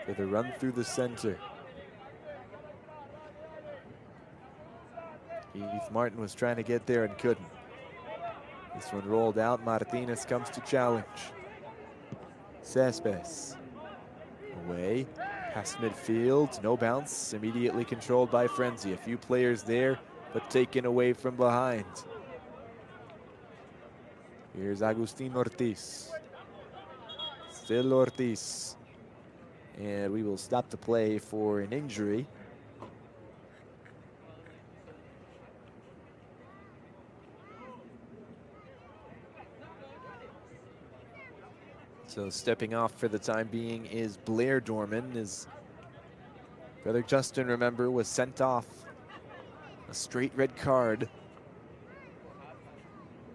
A: for the run through the center. Keith Martin was trying to get there and couldn't. This one rolled out. Martinez comes to challenge. Cespedes away. Past midfield, no bounce, immediately controlled by Frenzi. A few players there, but taken away from behind. Here's Agustin Ortiz. Still Ortiz. And we will stop the play for an injury. So stepping off for the time being is Blair Dorman. His brother Justin, remember, was sent off. A straight red card.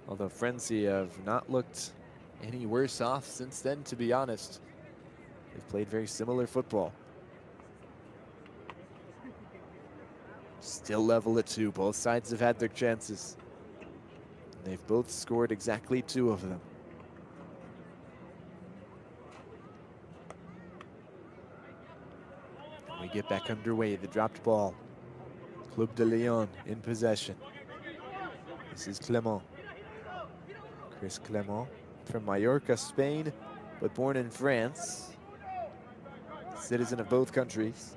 A: Although Frenzi have not looked any worse off since then, to be honest. They've played very similar football. Still level at 2. Both sides have had their chances. They've both scored exactly 2 of them. And we get back underway. The dropped ball. Club de Lyon in possession. This is Clement. Chris Clement from Mallorca, Spain, but born in France. Citizen of both countries.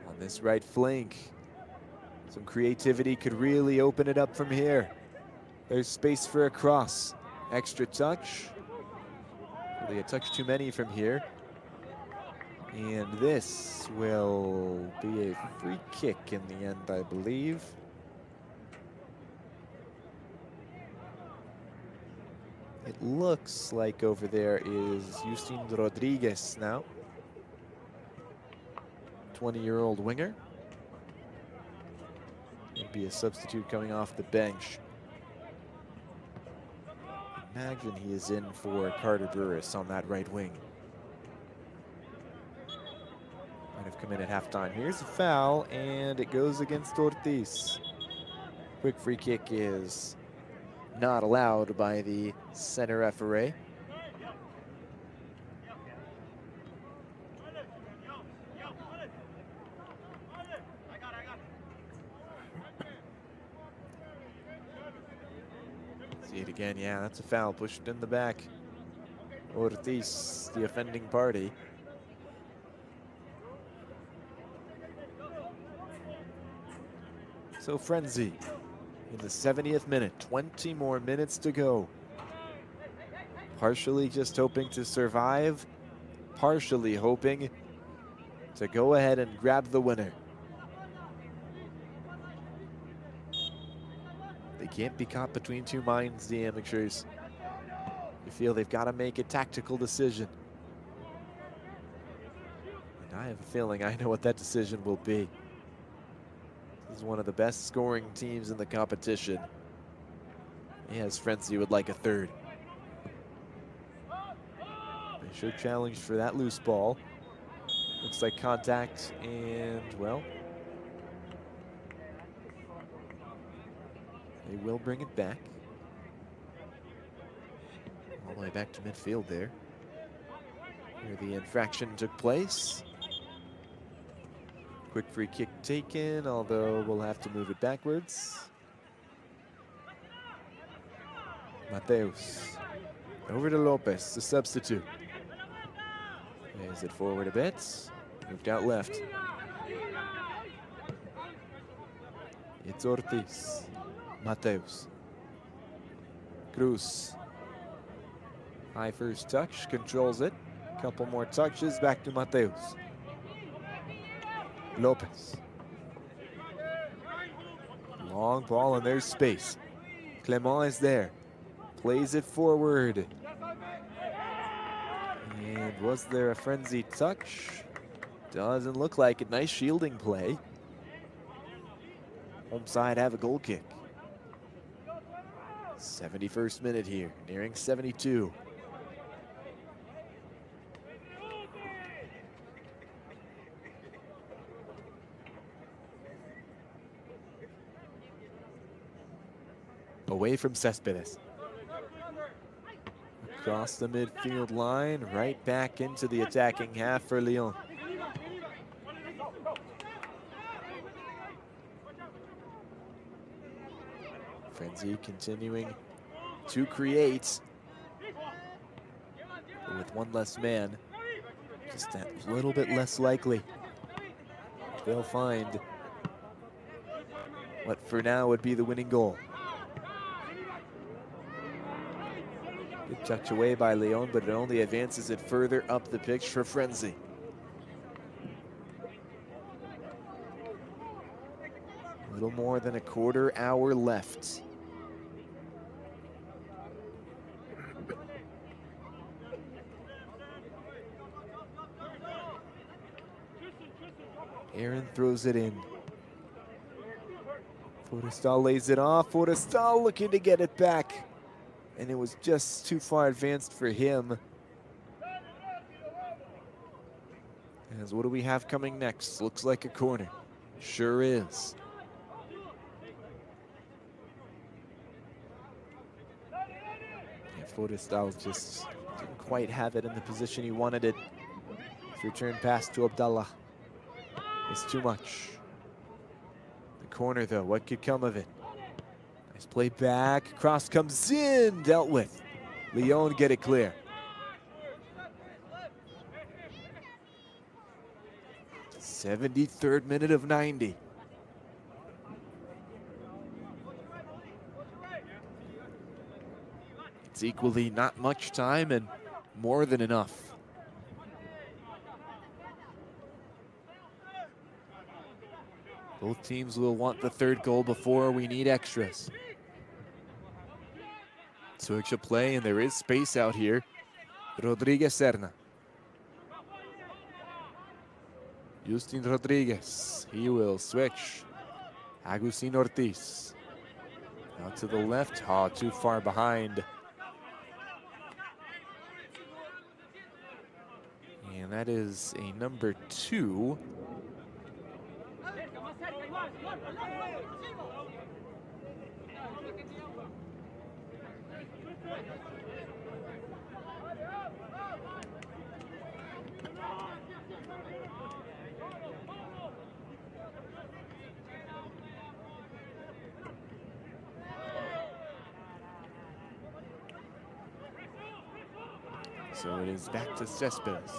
A: On this right flank, some creativity could really open it up from here. There's space for a cross. Extra touch. Really a touch too many from here. And this will be a free kick in the end, I believe. It looks like over there is Justin Rodriguez now. 20-year-old winger. Maybe a substitute coming off the bench. Imagine he is in for Carter Burris on that right wing. Might have come in at halftime. Here's a foul, and it goes against Ortiz. Quick free kick is not allowed by the center referee. See it again, yeah, that's a foul, pushed in the back. Ortiz, the offending party. So Frenzi in the 70th minute, 20 more minutes to go. Partially just hoping to survive, partially hoping to go ahead and grab the winner. They can't be caught between two minds, the amateurs. You feel they've got to make a tactical decision. And I have a feeling I know what that decision will be. This is one of the best scoring teams in the competition. Yes, Frenzi would like a third. They should challenge for that loose ball. Looks like contact, and well, they will bring it back. All the way back to midfield there, where the infraction took place. Quick free kick taken, although we'll have to move it backwards. Mateus. Over to Lopez, the substitute. Plays it forward a bit. Moved out left. It's Ortiz. Mateus. Cruz. High first touch, controls it. Couple more touches, back to Mateus. Lopez. Long ball, and there's space. Clement is there. Plays it forward. And was there a Frenzi touch? Doesn't look like it. Nice shielding play. Home side have a goal kick. 71st minute here, nearing 72. Away from Cespedes. Across the midfield line, right back into the attacking half for Lyon. Frenzi continuing to create. But with one less man, just that little bit less likely they'll find what for now would be the winning goal. Good touch away by Lyon, but it only advances it further up the pitch for Frenzi. A little more than a quarter hour left. Aaron throws it in. Forrestal lays it off. Forrestal looking to get it back. and it was just too far advanced for him. As what do we have coming next? Looks like a corner. Sure is. Yeah, Forrestal just didn't quite have it in the position he wanted it. His return pass to Abdallah was too much. The corner though, what could come of it? Nice play back, cross comes in, dealt with. Lyon get it clear. '73rd minute of 90. It's equally not much time and more than enough. Both teams will want the third goal before we need extras. So extra play, and there is space out here. Rodriguez Serna. Justin Rodriguez, he will switch. Agustin Ortiz. Out to the left, too far behind. And that is a number 2. So it is back to Cespedes.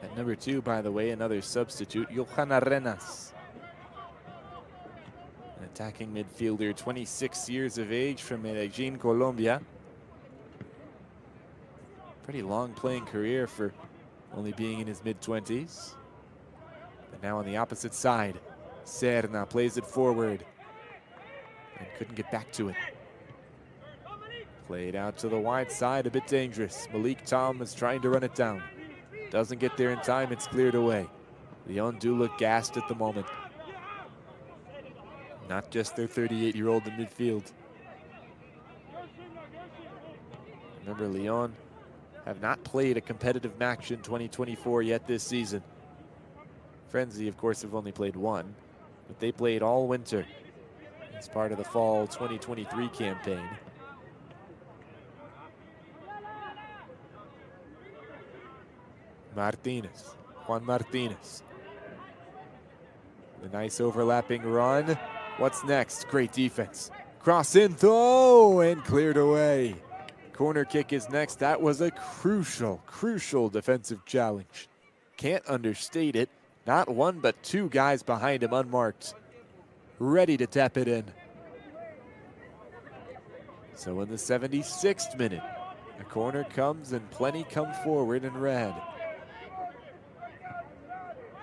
A: At number 2, by the way, another substitute, Johan Arenas. An attacking midfielder, 26 years of age, from Medellin, Colombia. Pretty long playing career for only being in his mid-20s. But now on the opposite side, Serna plays it forward and couldn't get back to it. Played out to the wide side, a bit dangerous. Malik Tom is trying to run it down. Doesn't get there in time, it's cleared away. Lyon do look gassed at the moment. Not just their 38-year-old in midfield. Remember, Lyon have not played a competitive match in 2024 yet this season. Frenzi, of course, have only played one, but they played all winter as part of the fall 2023 campaign. Martinez, Juan Martinez. The nice overlapping run. What's next? Great defense. Cross in though, and cleared away. Corner kick is next. That was a crucial defensive challenge. Can't understate it. Not one, but 2 guys behind him unmarked, ready to tap it in. So in the 76th minute, a corner comes and plenty come forward in red.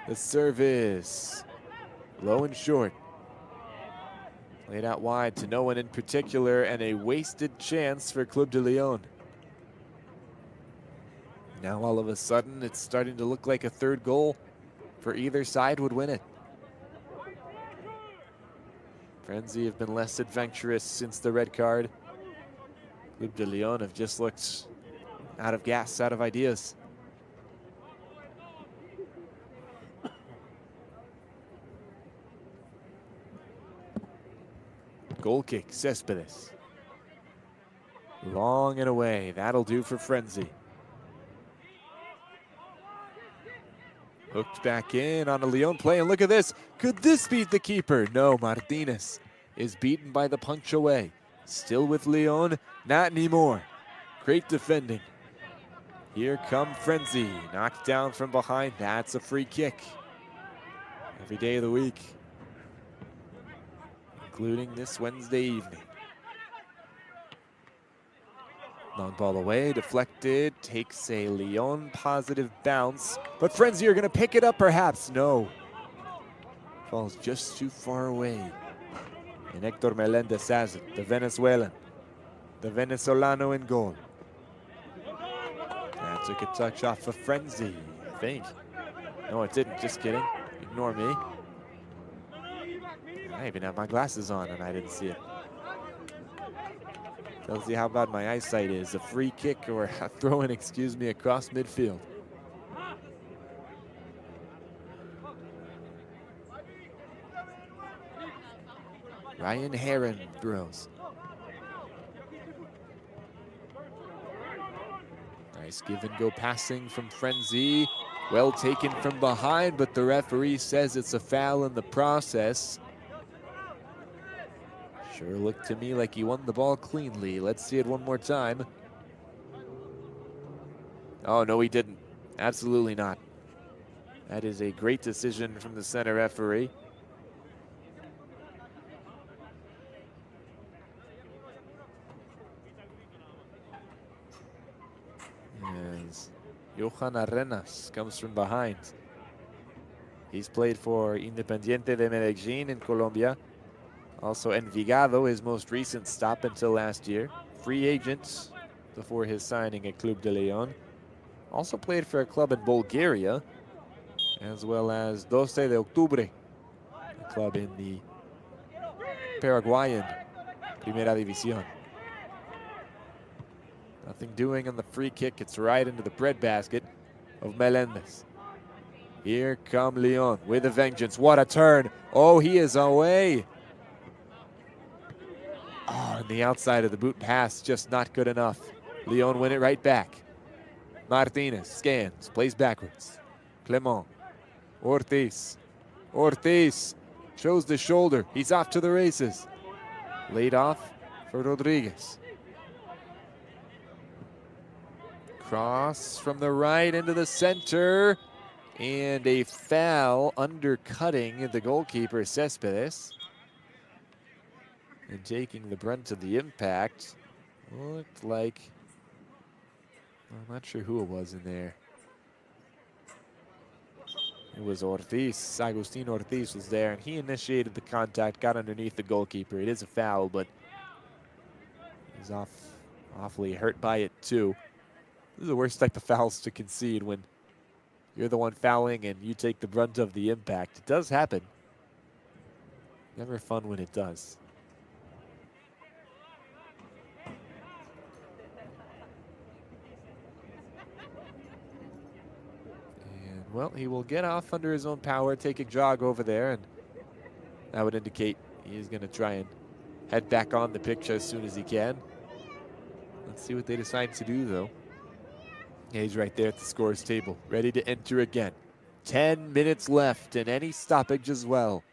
A: The service, low and short. Played out wide to no one in particular, and a wasted chance for Club de Lyon. Now all of a sudden, it's starting to look like a third goal for either side would win it. Frenzi have been less adventurous since the red card. Club de Lyon have just looked out of gas, out of ideas. Goal kick, Cespedes. Long and away, that'll do for Frenzi. Hooked back in on a Lyon play, and look at this. Could this beat the keeper? No, Martinez is beaten by the punch away. Still with Lyon, not anymore. Great defending. Here come Frenzi, knocked down from behind. That's a free kick. Every day of the week, including this Wednesday evening. Long ball away, deflected, takes a Lyon positive bounce, but Frenzi are gonna pick it up perhaps. No, falls just too far away. And Hector Melendez has it, the Venezuelan. The Venezolano in goal. That took a touch off of Frenzi, I think. No, it didn't. Just kidding. Ignore me. I even have my glasses on and I didn't see it. Tells you how bad my eyesight is. A free kick or a throw-in, excuse me, across midfield. Ryan Heron throws. Nice give and go passing from Frenzi. Well taken from behind, but the referee says it's a foul in the process. Sure looked to me like he won the ball cleanly. Let's see it one more time. Oh, no, he didn't. Absolutely not. That is a great decision from the center referee. As Johan Arenas comes from behind. He's played for Independiente de Medellín in Colombia. Also Envigado, his most recent stop until last year. Free agent before his signing at Club de Lyon. Also played for a club in Bulgaria, as well as 12 de Octubre, a club in the Paraguayan Primera División. Nothing doing on the free kick. It's right into the breadbasket of Melendez. Here come Lyon with a vengeance. What a turn. Oh, he is away. Oh, and the outside of the boot pass just not good enough. Lyon win it right back. Martinez scans, plays backwards. Clement. Ortiz. Ortiz shows the shoulder. He's off to the races. Laid off for Rodriguez. Cross from the right into the center. And a foul undercutting the goalkeeper, Cespedes. And taking the brunt of the impact. Looked like, I'm not sure who it was in there. It was Ortiz. Agustin Ortiz was there, and he initiated the contact, got underneath the goalkeeper. It is a foul, but he's awfully hurt by it too. This is the worst type of fouls to concede, when you're the one fouling and you take the brunt of the impact. It does happen. Never fun when it does. And, well, he will get off under his own power, take a jog over there, and that would indicate he is going to try and head back on the pitch as soon as he can. Let's see what they decide to do, though. Yeah, he's right there at the scores table, ready to enter again. 10 minutes left, and any stoppage as well.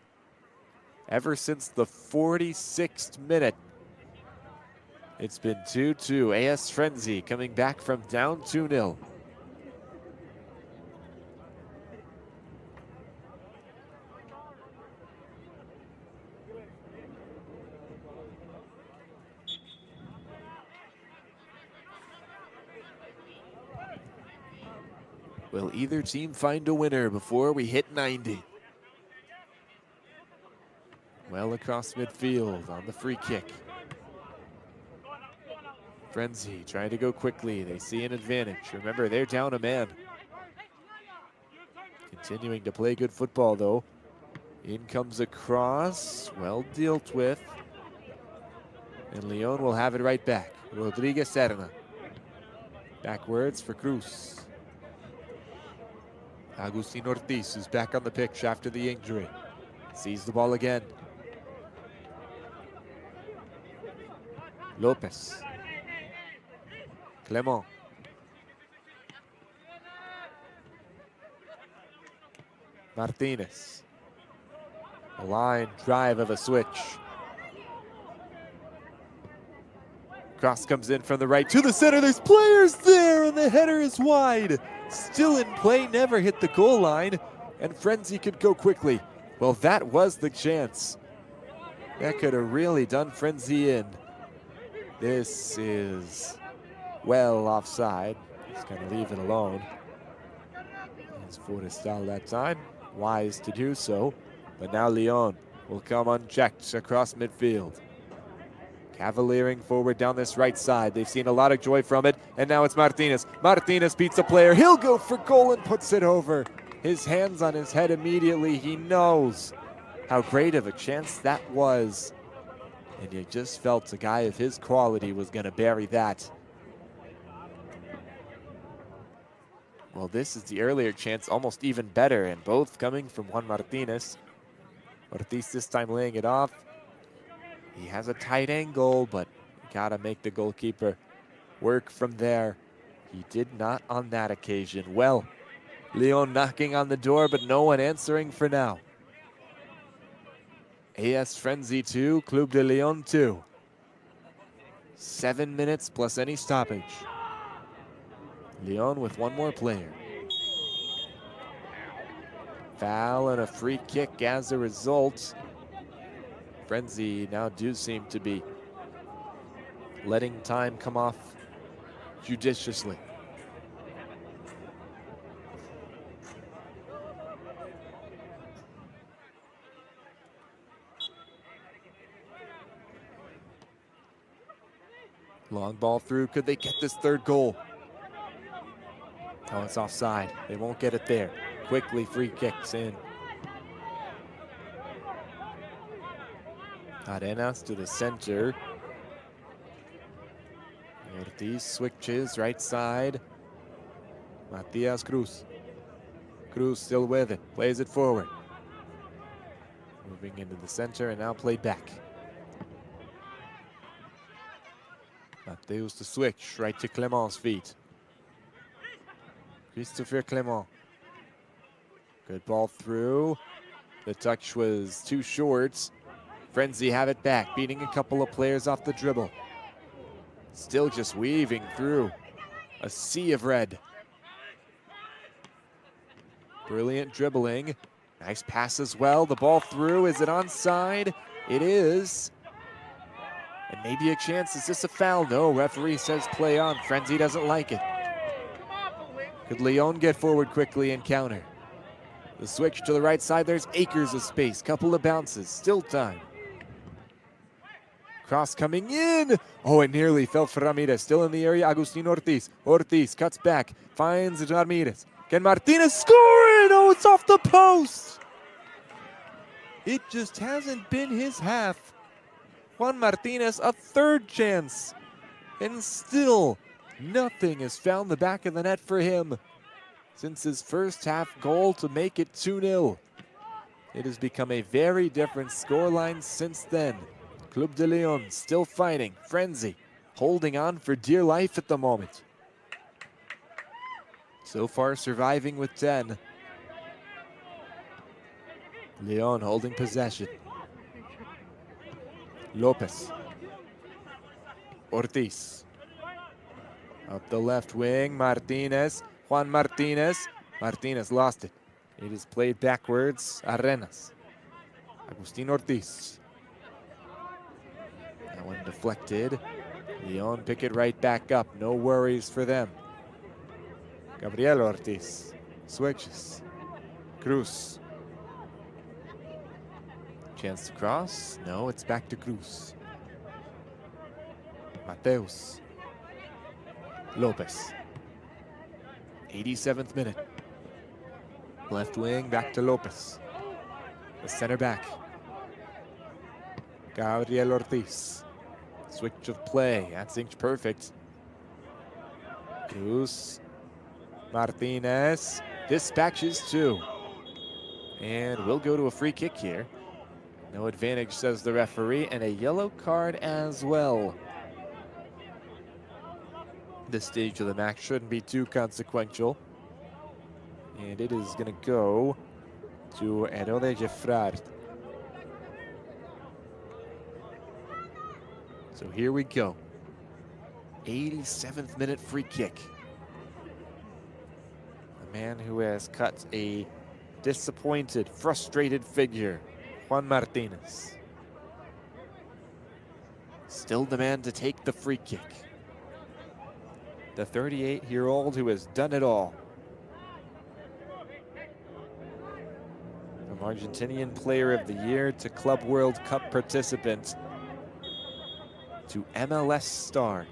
A: Ever since the 46th minute, it's been 2-2. AS Frenzi coming back from down 2-0. Will either team find a winner before we hit 90? Well across midfield on the free kick. Frenzi trying to go quickly. They see an advantage. Remember, they're down a man. Continuing to play good football, though. In comes a cross. Well dealt with. And Lyon will have it right back. Rodriguez Serna. Backwards for Cruz. Agustin Ortiz is back on the pitch after the injury. Sees the ball again. Lopez. Clement. Martinez. A line drive of a switch. Cross comes in from the right to the center. There's players there, and the header is wide. Still in play, never hit the goal line, and Frenzi could go quickly. Well, that was the chance. That could have really done Frenzi in. This is well offside. Just gonna leave it alone. It's Forestal that time. Wise to do so. But now Lyon will come unchecked across midfield. Cavaliering forward down this right side. They've seen a lot of joy from it, and now it's Martinez. Martinez beats a player. He'll go for goal and puts it over. His hands on his head immediately. He knows how great of a chance that was. And you just felt a guy of his quality was going to bury that. Well, this is the earlier chance, almost even better, and both coming from Juan Martinez. Ortiz this time laying it off. He has a tight angle, but gotta make the goalkeeper work from there. He did not on that occasion. Well, Lyon knocking on the door, but no one answering for now. AS Frenzi 2, Club de Lyon 2. 7 minutes plus any stoppage. Lyon with one more player. Foul and a free kick as a result. Frenzi now do seem to be letting time come off judiciously. Long ball through. Could they get this third goal? Oh, it's offside. They won't get it there. Quickly free kicks in. Arenas to the center. Ortiz switches right side. Matias Cruz. Cruz still with it. Plays it forward. Moving into the center and now played back. Mateus to switch right to Clement's feet. Christopher Clement. Good ball through. The touch was too short. Frenzi have it back, beating a couple of players off the dribble. Still just weaving through a sea of red. Brilliant dribbling. Nice pass as well. The ball through. Is it onside? It is. And maybe a chance. Is this a foul? No, referee says play on. Frenzi doesn't like it. Could Lyon get forward quickly and counter? The switch to the right side. There's acres of space. Couple of bounces. Still time. Cross coming in. Oh, it nearly fell for Ramirez. Still in the area, Agustin Ortiz. Ortiz cuts back, finds Ramirez. Can Martinez score it? Oh, it's off the post. It just hasn't been his half. Juan Martinez, a third chance. And still, nothing has found the back of the net for him. Since his first half goal to make it 2-0. It has become a very different scoreline since then. Club de Lyon still fighting. Frenzi holding on for dear life at the moment. So far surviving with 10. Lyon holding possession. Lopez. Ortiz. Up the left wing, Martinez. Juan Martinez. Martinez lost it. It is played backwards. Arenas. Agustin Ortiz. That one deflected. Lyon pick it right back up. No worries for them. Gabriel Ortiz switches. Cruz. Chance to cross. No, it's back to Cruz. Mateus. Lopez. 87th minute. Left wing, back to Lopez. The center back. Gabriel Ortiz. Switch of play. That's inch perfect. Cruz. Martinez. Dispatches two. And we'll go to a free kick here. No advantage, says the referee, and a yellow card as well. This stage of the match shouldn't be too consequential. And it is going to go to Herode Gefrard. So here we go. 87th minute free kick. A man who has cut a disappointed, frustrated figure, Juan Martinez. Still the man to take the free kick. The 38-year-old who has done it all. From Argentinian Player of the Year to Club World Cup participant to MLS star.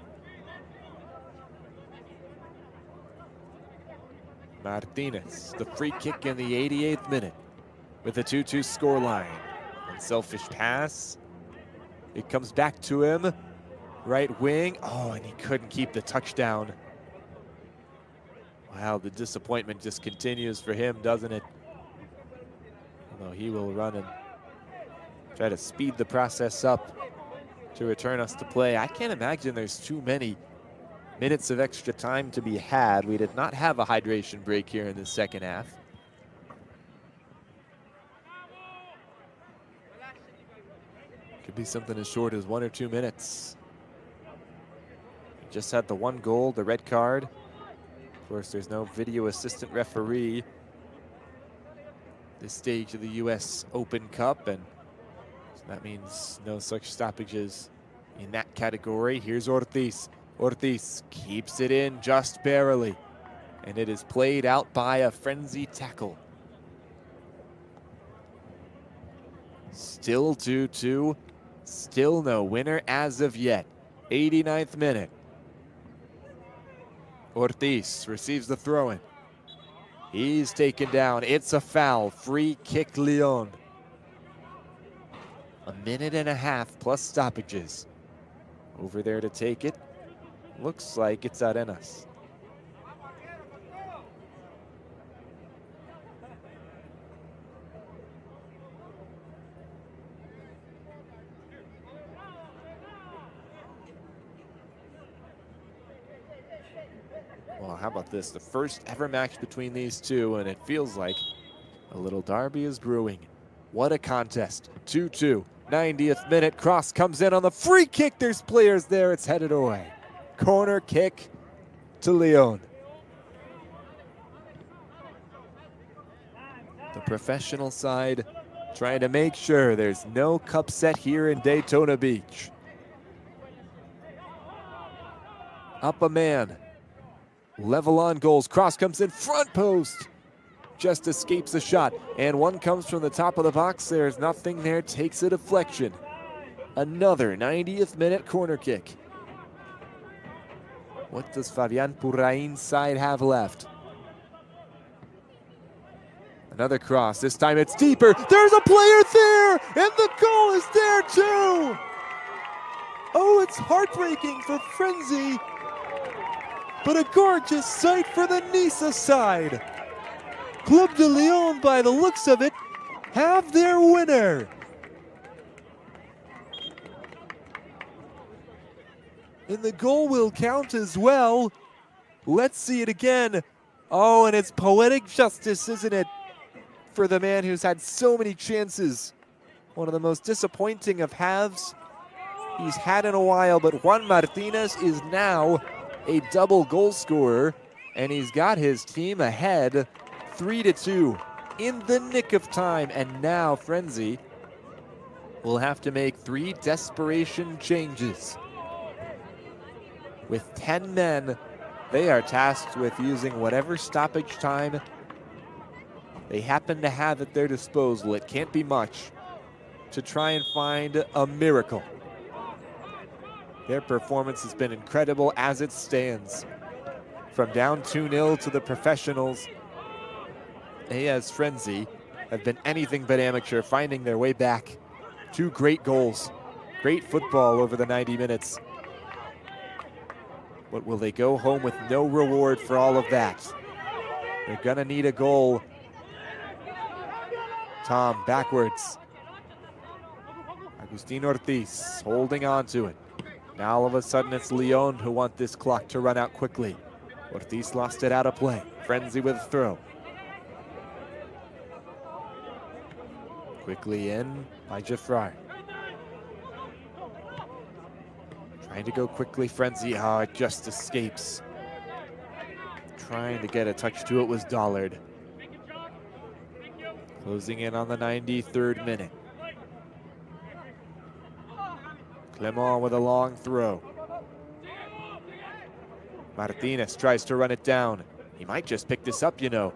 A: Martinez, the free kick in the 88th minute with a 2-2 scoreline. Unselfish pass. It comes back to him. Right wing. Oh, and he couldn't keep the touchdown. Wow, the disappointment just continues for him, doesn't it? Although he will run and try to speed the process up to return us to play. I can't imagine there's too many minutes of extra time to be had. We did not have a hydration break here in the second half. Could be something as short as 1 or 2 minutes. We just had the one goal, the red card. Of course, there's no video assistant referee this stage of the US Open Cup, and so that means no such stoppages in that category. Here's Ortiz. Ortiz keeps it in just barely, and it is played out by a Frenzi tackle. Still 2-2, still no winner as of yet. 89th minute. Ortiz receives the throw-in. He's taken down. It's a foul. Free kick, Lyon. 1.5 minutes plus stoppages. Over there to take it. Looks like it's Arenas. Well, how about this? The first ever match between these two, and it feels like a little derby is brewing. What a contest. 2-2. 90th minute. Cross comes in on the free kick. There's players there. It's headed away. Corner kick to Lyon. The professional side trying to make sure there's no cup set here in Daytona Beach. Up a man. Level on goals. Cross comes in front post. Just escapes a shot. And one comes from the top of the box. There's nothing there. Takes a deflection. Another 90th minute corner kick. What does Fabian Purrain's side have left? Another cross. This time it's deeper. There's a player there! And the goal is there too! Oh, it's heartbreaking for Frenzi. But a gorgeous sight for the Niza side. Club de Lyon, by the looks of it, have their winner. And the goal will count as well. Let's see it again. Oh, and it's poetic justice, isn't it? For the man who's had so many chances. One of the most disappointing of halves he's had in a while, but Juan Martinez is now a double goal scorer, and he's got his team ahead 3-2 in the nick of time. And now Frenzi will have to make 3 desperation changes. With 10 men, they are tasked with using whatever stoppage time they happen to have at their disposal. It can't be much, to try and find a miracle. Their performance has been incredible as it stands. From down 2-0 to the professionals, they as Frenzi have been anything but amateur, finding their way back. 2 great goals, great football over the 90 minutes. But will they go home with no reward for all of that? They're gonna need a goal. Tom backwards. Agustin Ortiz holding on to it. Now all of a sudden it's Lyon who want this clock to run out quickly. Ortiz lost it out of play. Frenzi with a throw. Quickly in by Jafrar. Trying to go quickly, Frenzi. Oh, it just escapes. Trying to get a touch to it was Dollard. Closing in on the 93rd minute. Clement with a long throw. Martinez tries to run it down. He might just pick this up, you know.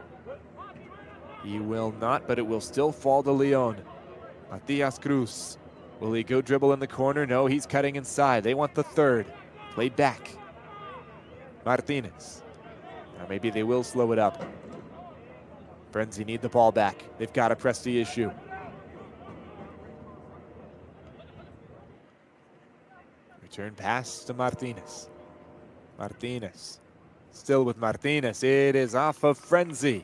A: He will not, but it will still fall to Lyon. Matias Cruz. Will he go dribble in the corner? No, he's cutting inside. They want the third. Played back. Martinez. Now maybe they will slow it up. Frenzi need the ball back. They've got to press the issue. Return pass to Martinez. Martinez. Still with Martinez. It is off of Frenzi.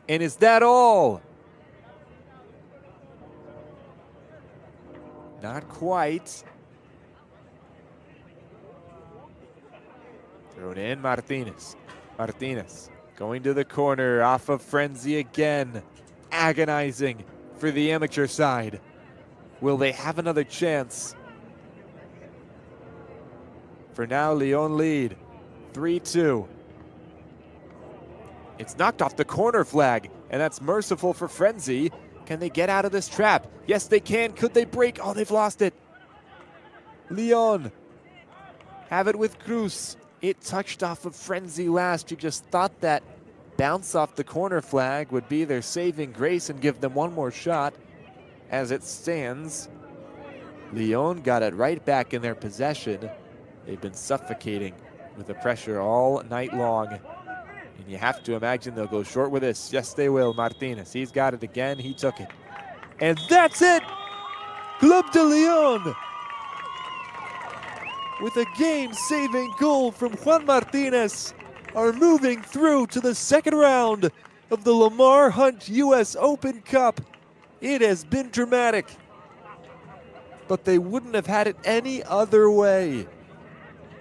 A: And is that all? Not quite. Thrown in, Martinez. Martinez going to the corner, off of Frenzi again. Agonizing for the amateur side. Will they have another chance? For now, Lyon lead, 3-2. It's knocked off the corner flag, and that's merciful for Frenzi. Can they get out of this trap? Yes, they can. Could they break? Oh, they've lost it. Lyon have it with Cruz. It touched off of Frenzi last. You just thought that bounce off the corner flag would be their saving grace and give them one more shot. As it stands, Lyon got it right back in their possession. They've been suffocating with the pressure all night long. And you have to imagine they'll go short with this. Yes, they will. Martinez, he's got it again. He took it. And that's it! Club de Lyon! With a game-saving goal from Juan Martinez, are moving through to the second round of the Lamar Hunt U.S. Open Cup. It has been dramatic, but they wouldn't have had it any other way.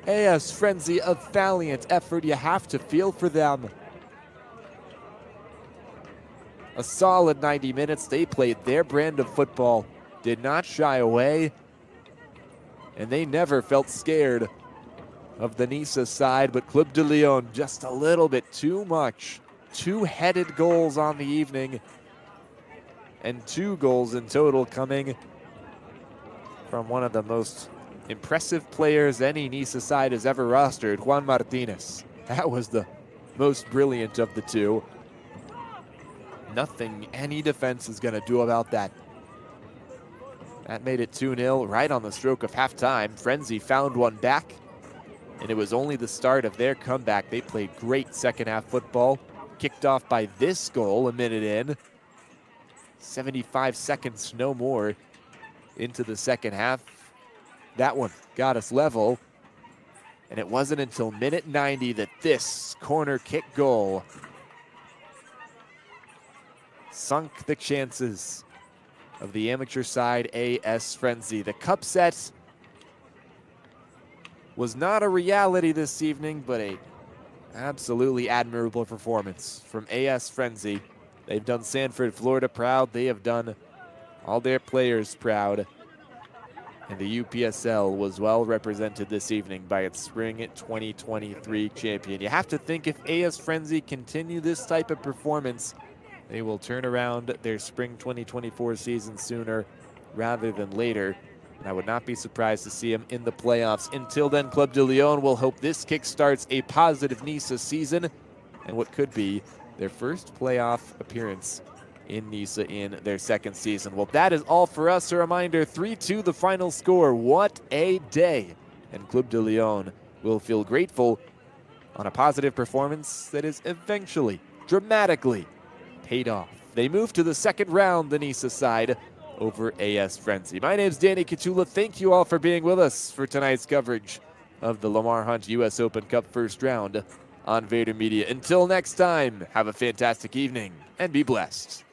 A: AS Frenzi, a valiant effort. You have to feel for them. A solid 90 minutes. They played their brand of football, did not shy away, and they never felt scared of the Nice side, but Club de Lyon just a little bit too much. Two-headed goals on the evening, and 2 goals in total coming from one of the most impressive players any Nice side has ever rostered, Juan Martinez. That was the most brilliant of the two. Nothing any defense is going to do about that. That made it 2-0 right on the stroke of halftime. Frenzi found one back, and it was only the start of their comeback. They played great second half football, kicked off by this goal a minute in. 75 seconds, no more, into the second half. That one got us level, and it wasn't until minute 90 that this corner kick goal sunk the chances of the amateur side AS Frenzi. The cup set was not a reality this evening, but a absolutely admirable performance from AS Frenzi. They've done Sanford, Florida proud. They have done all their players proud. And the UPSL was well represented this evening by its Spring 2023 champion. You have to think if AS Frenzi continue this type of performance, they will turn around their Spring 2024 season sooner rather than later. And I would not be surprised to see them in the playoffs. Until then, Club de Lyon will hope this kickstarts a positive Nice season and what could be their first playoff appearance in Nice in their second season. Well, that is all for us. A reminder, 3-2 the final score. What a day. And Club de Lyon will feel grateful on a positive performance that is eventually, dramatically paid off. They move to the second round, the Nice side, over AS Frenzi. My name's Danny Kachula. Thank you all for being with us for tonight's coverage of the Lamar Hunt U.S. Open Cup first round on Vader Media. Until next time, have a fantastic evening and be blessed.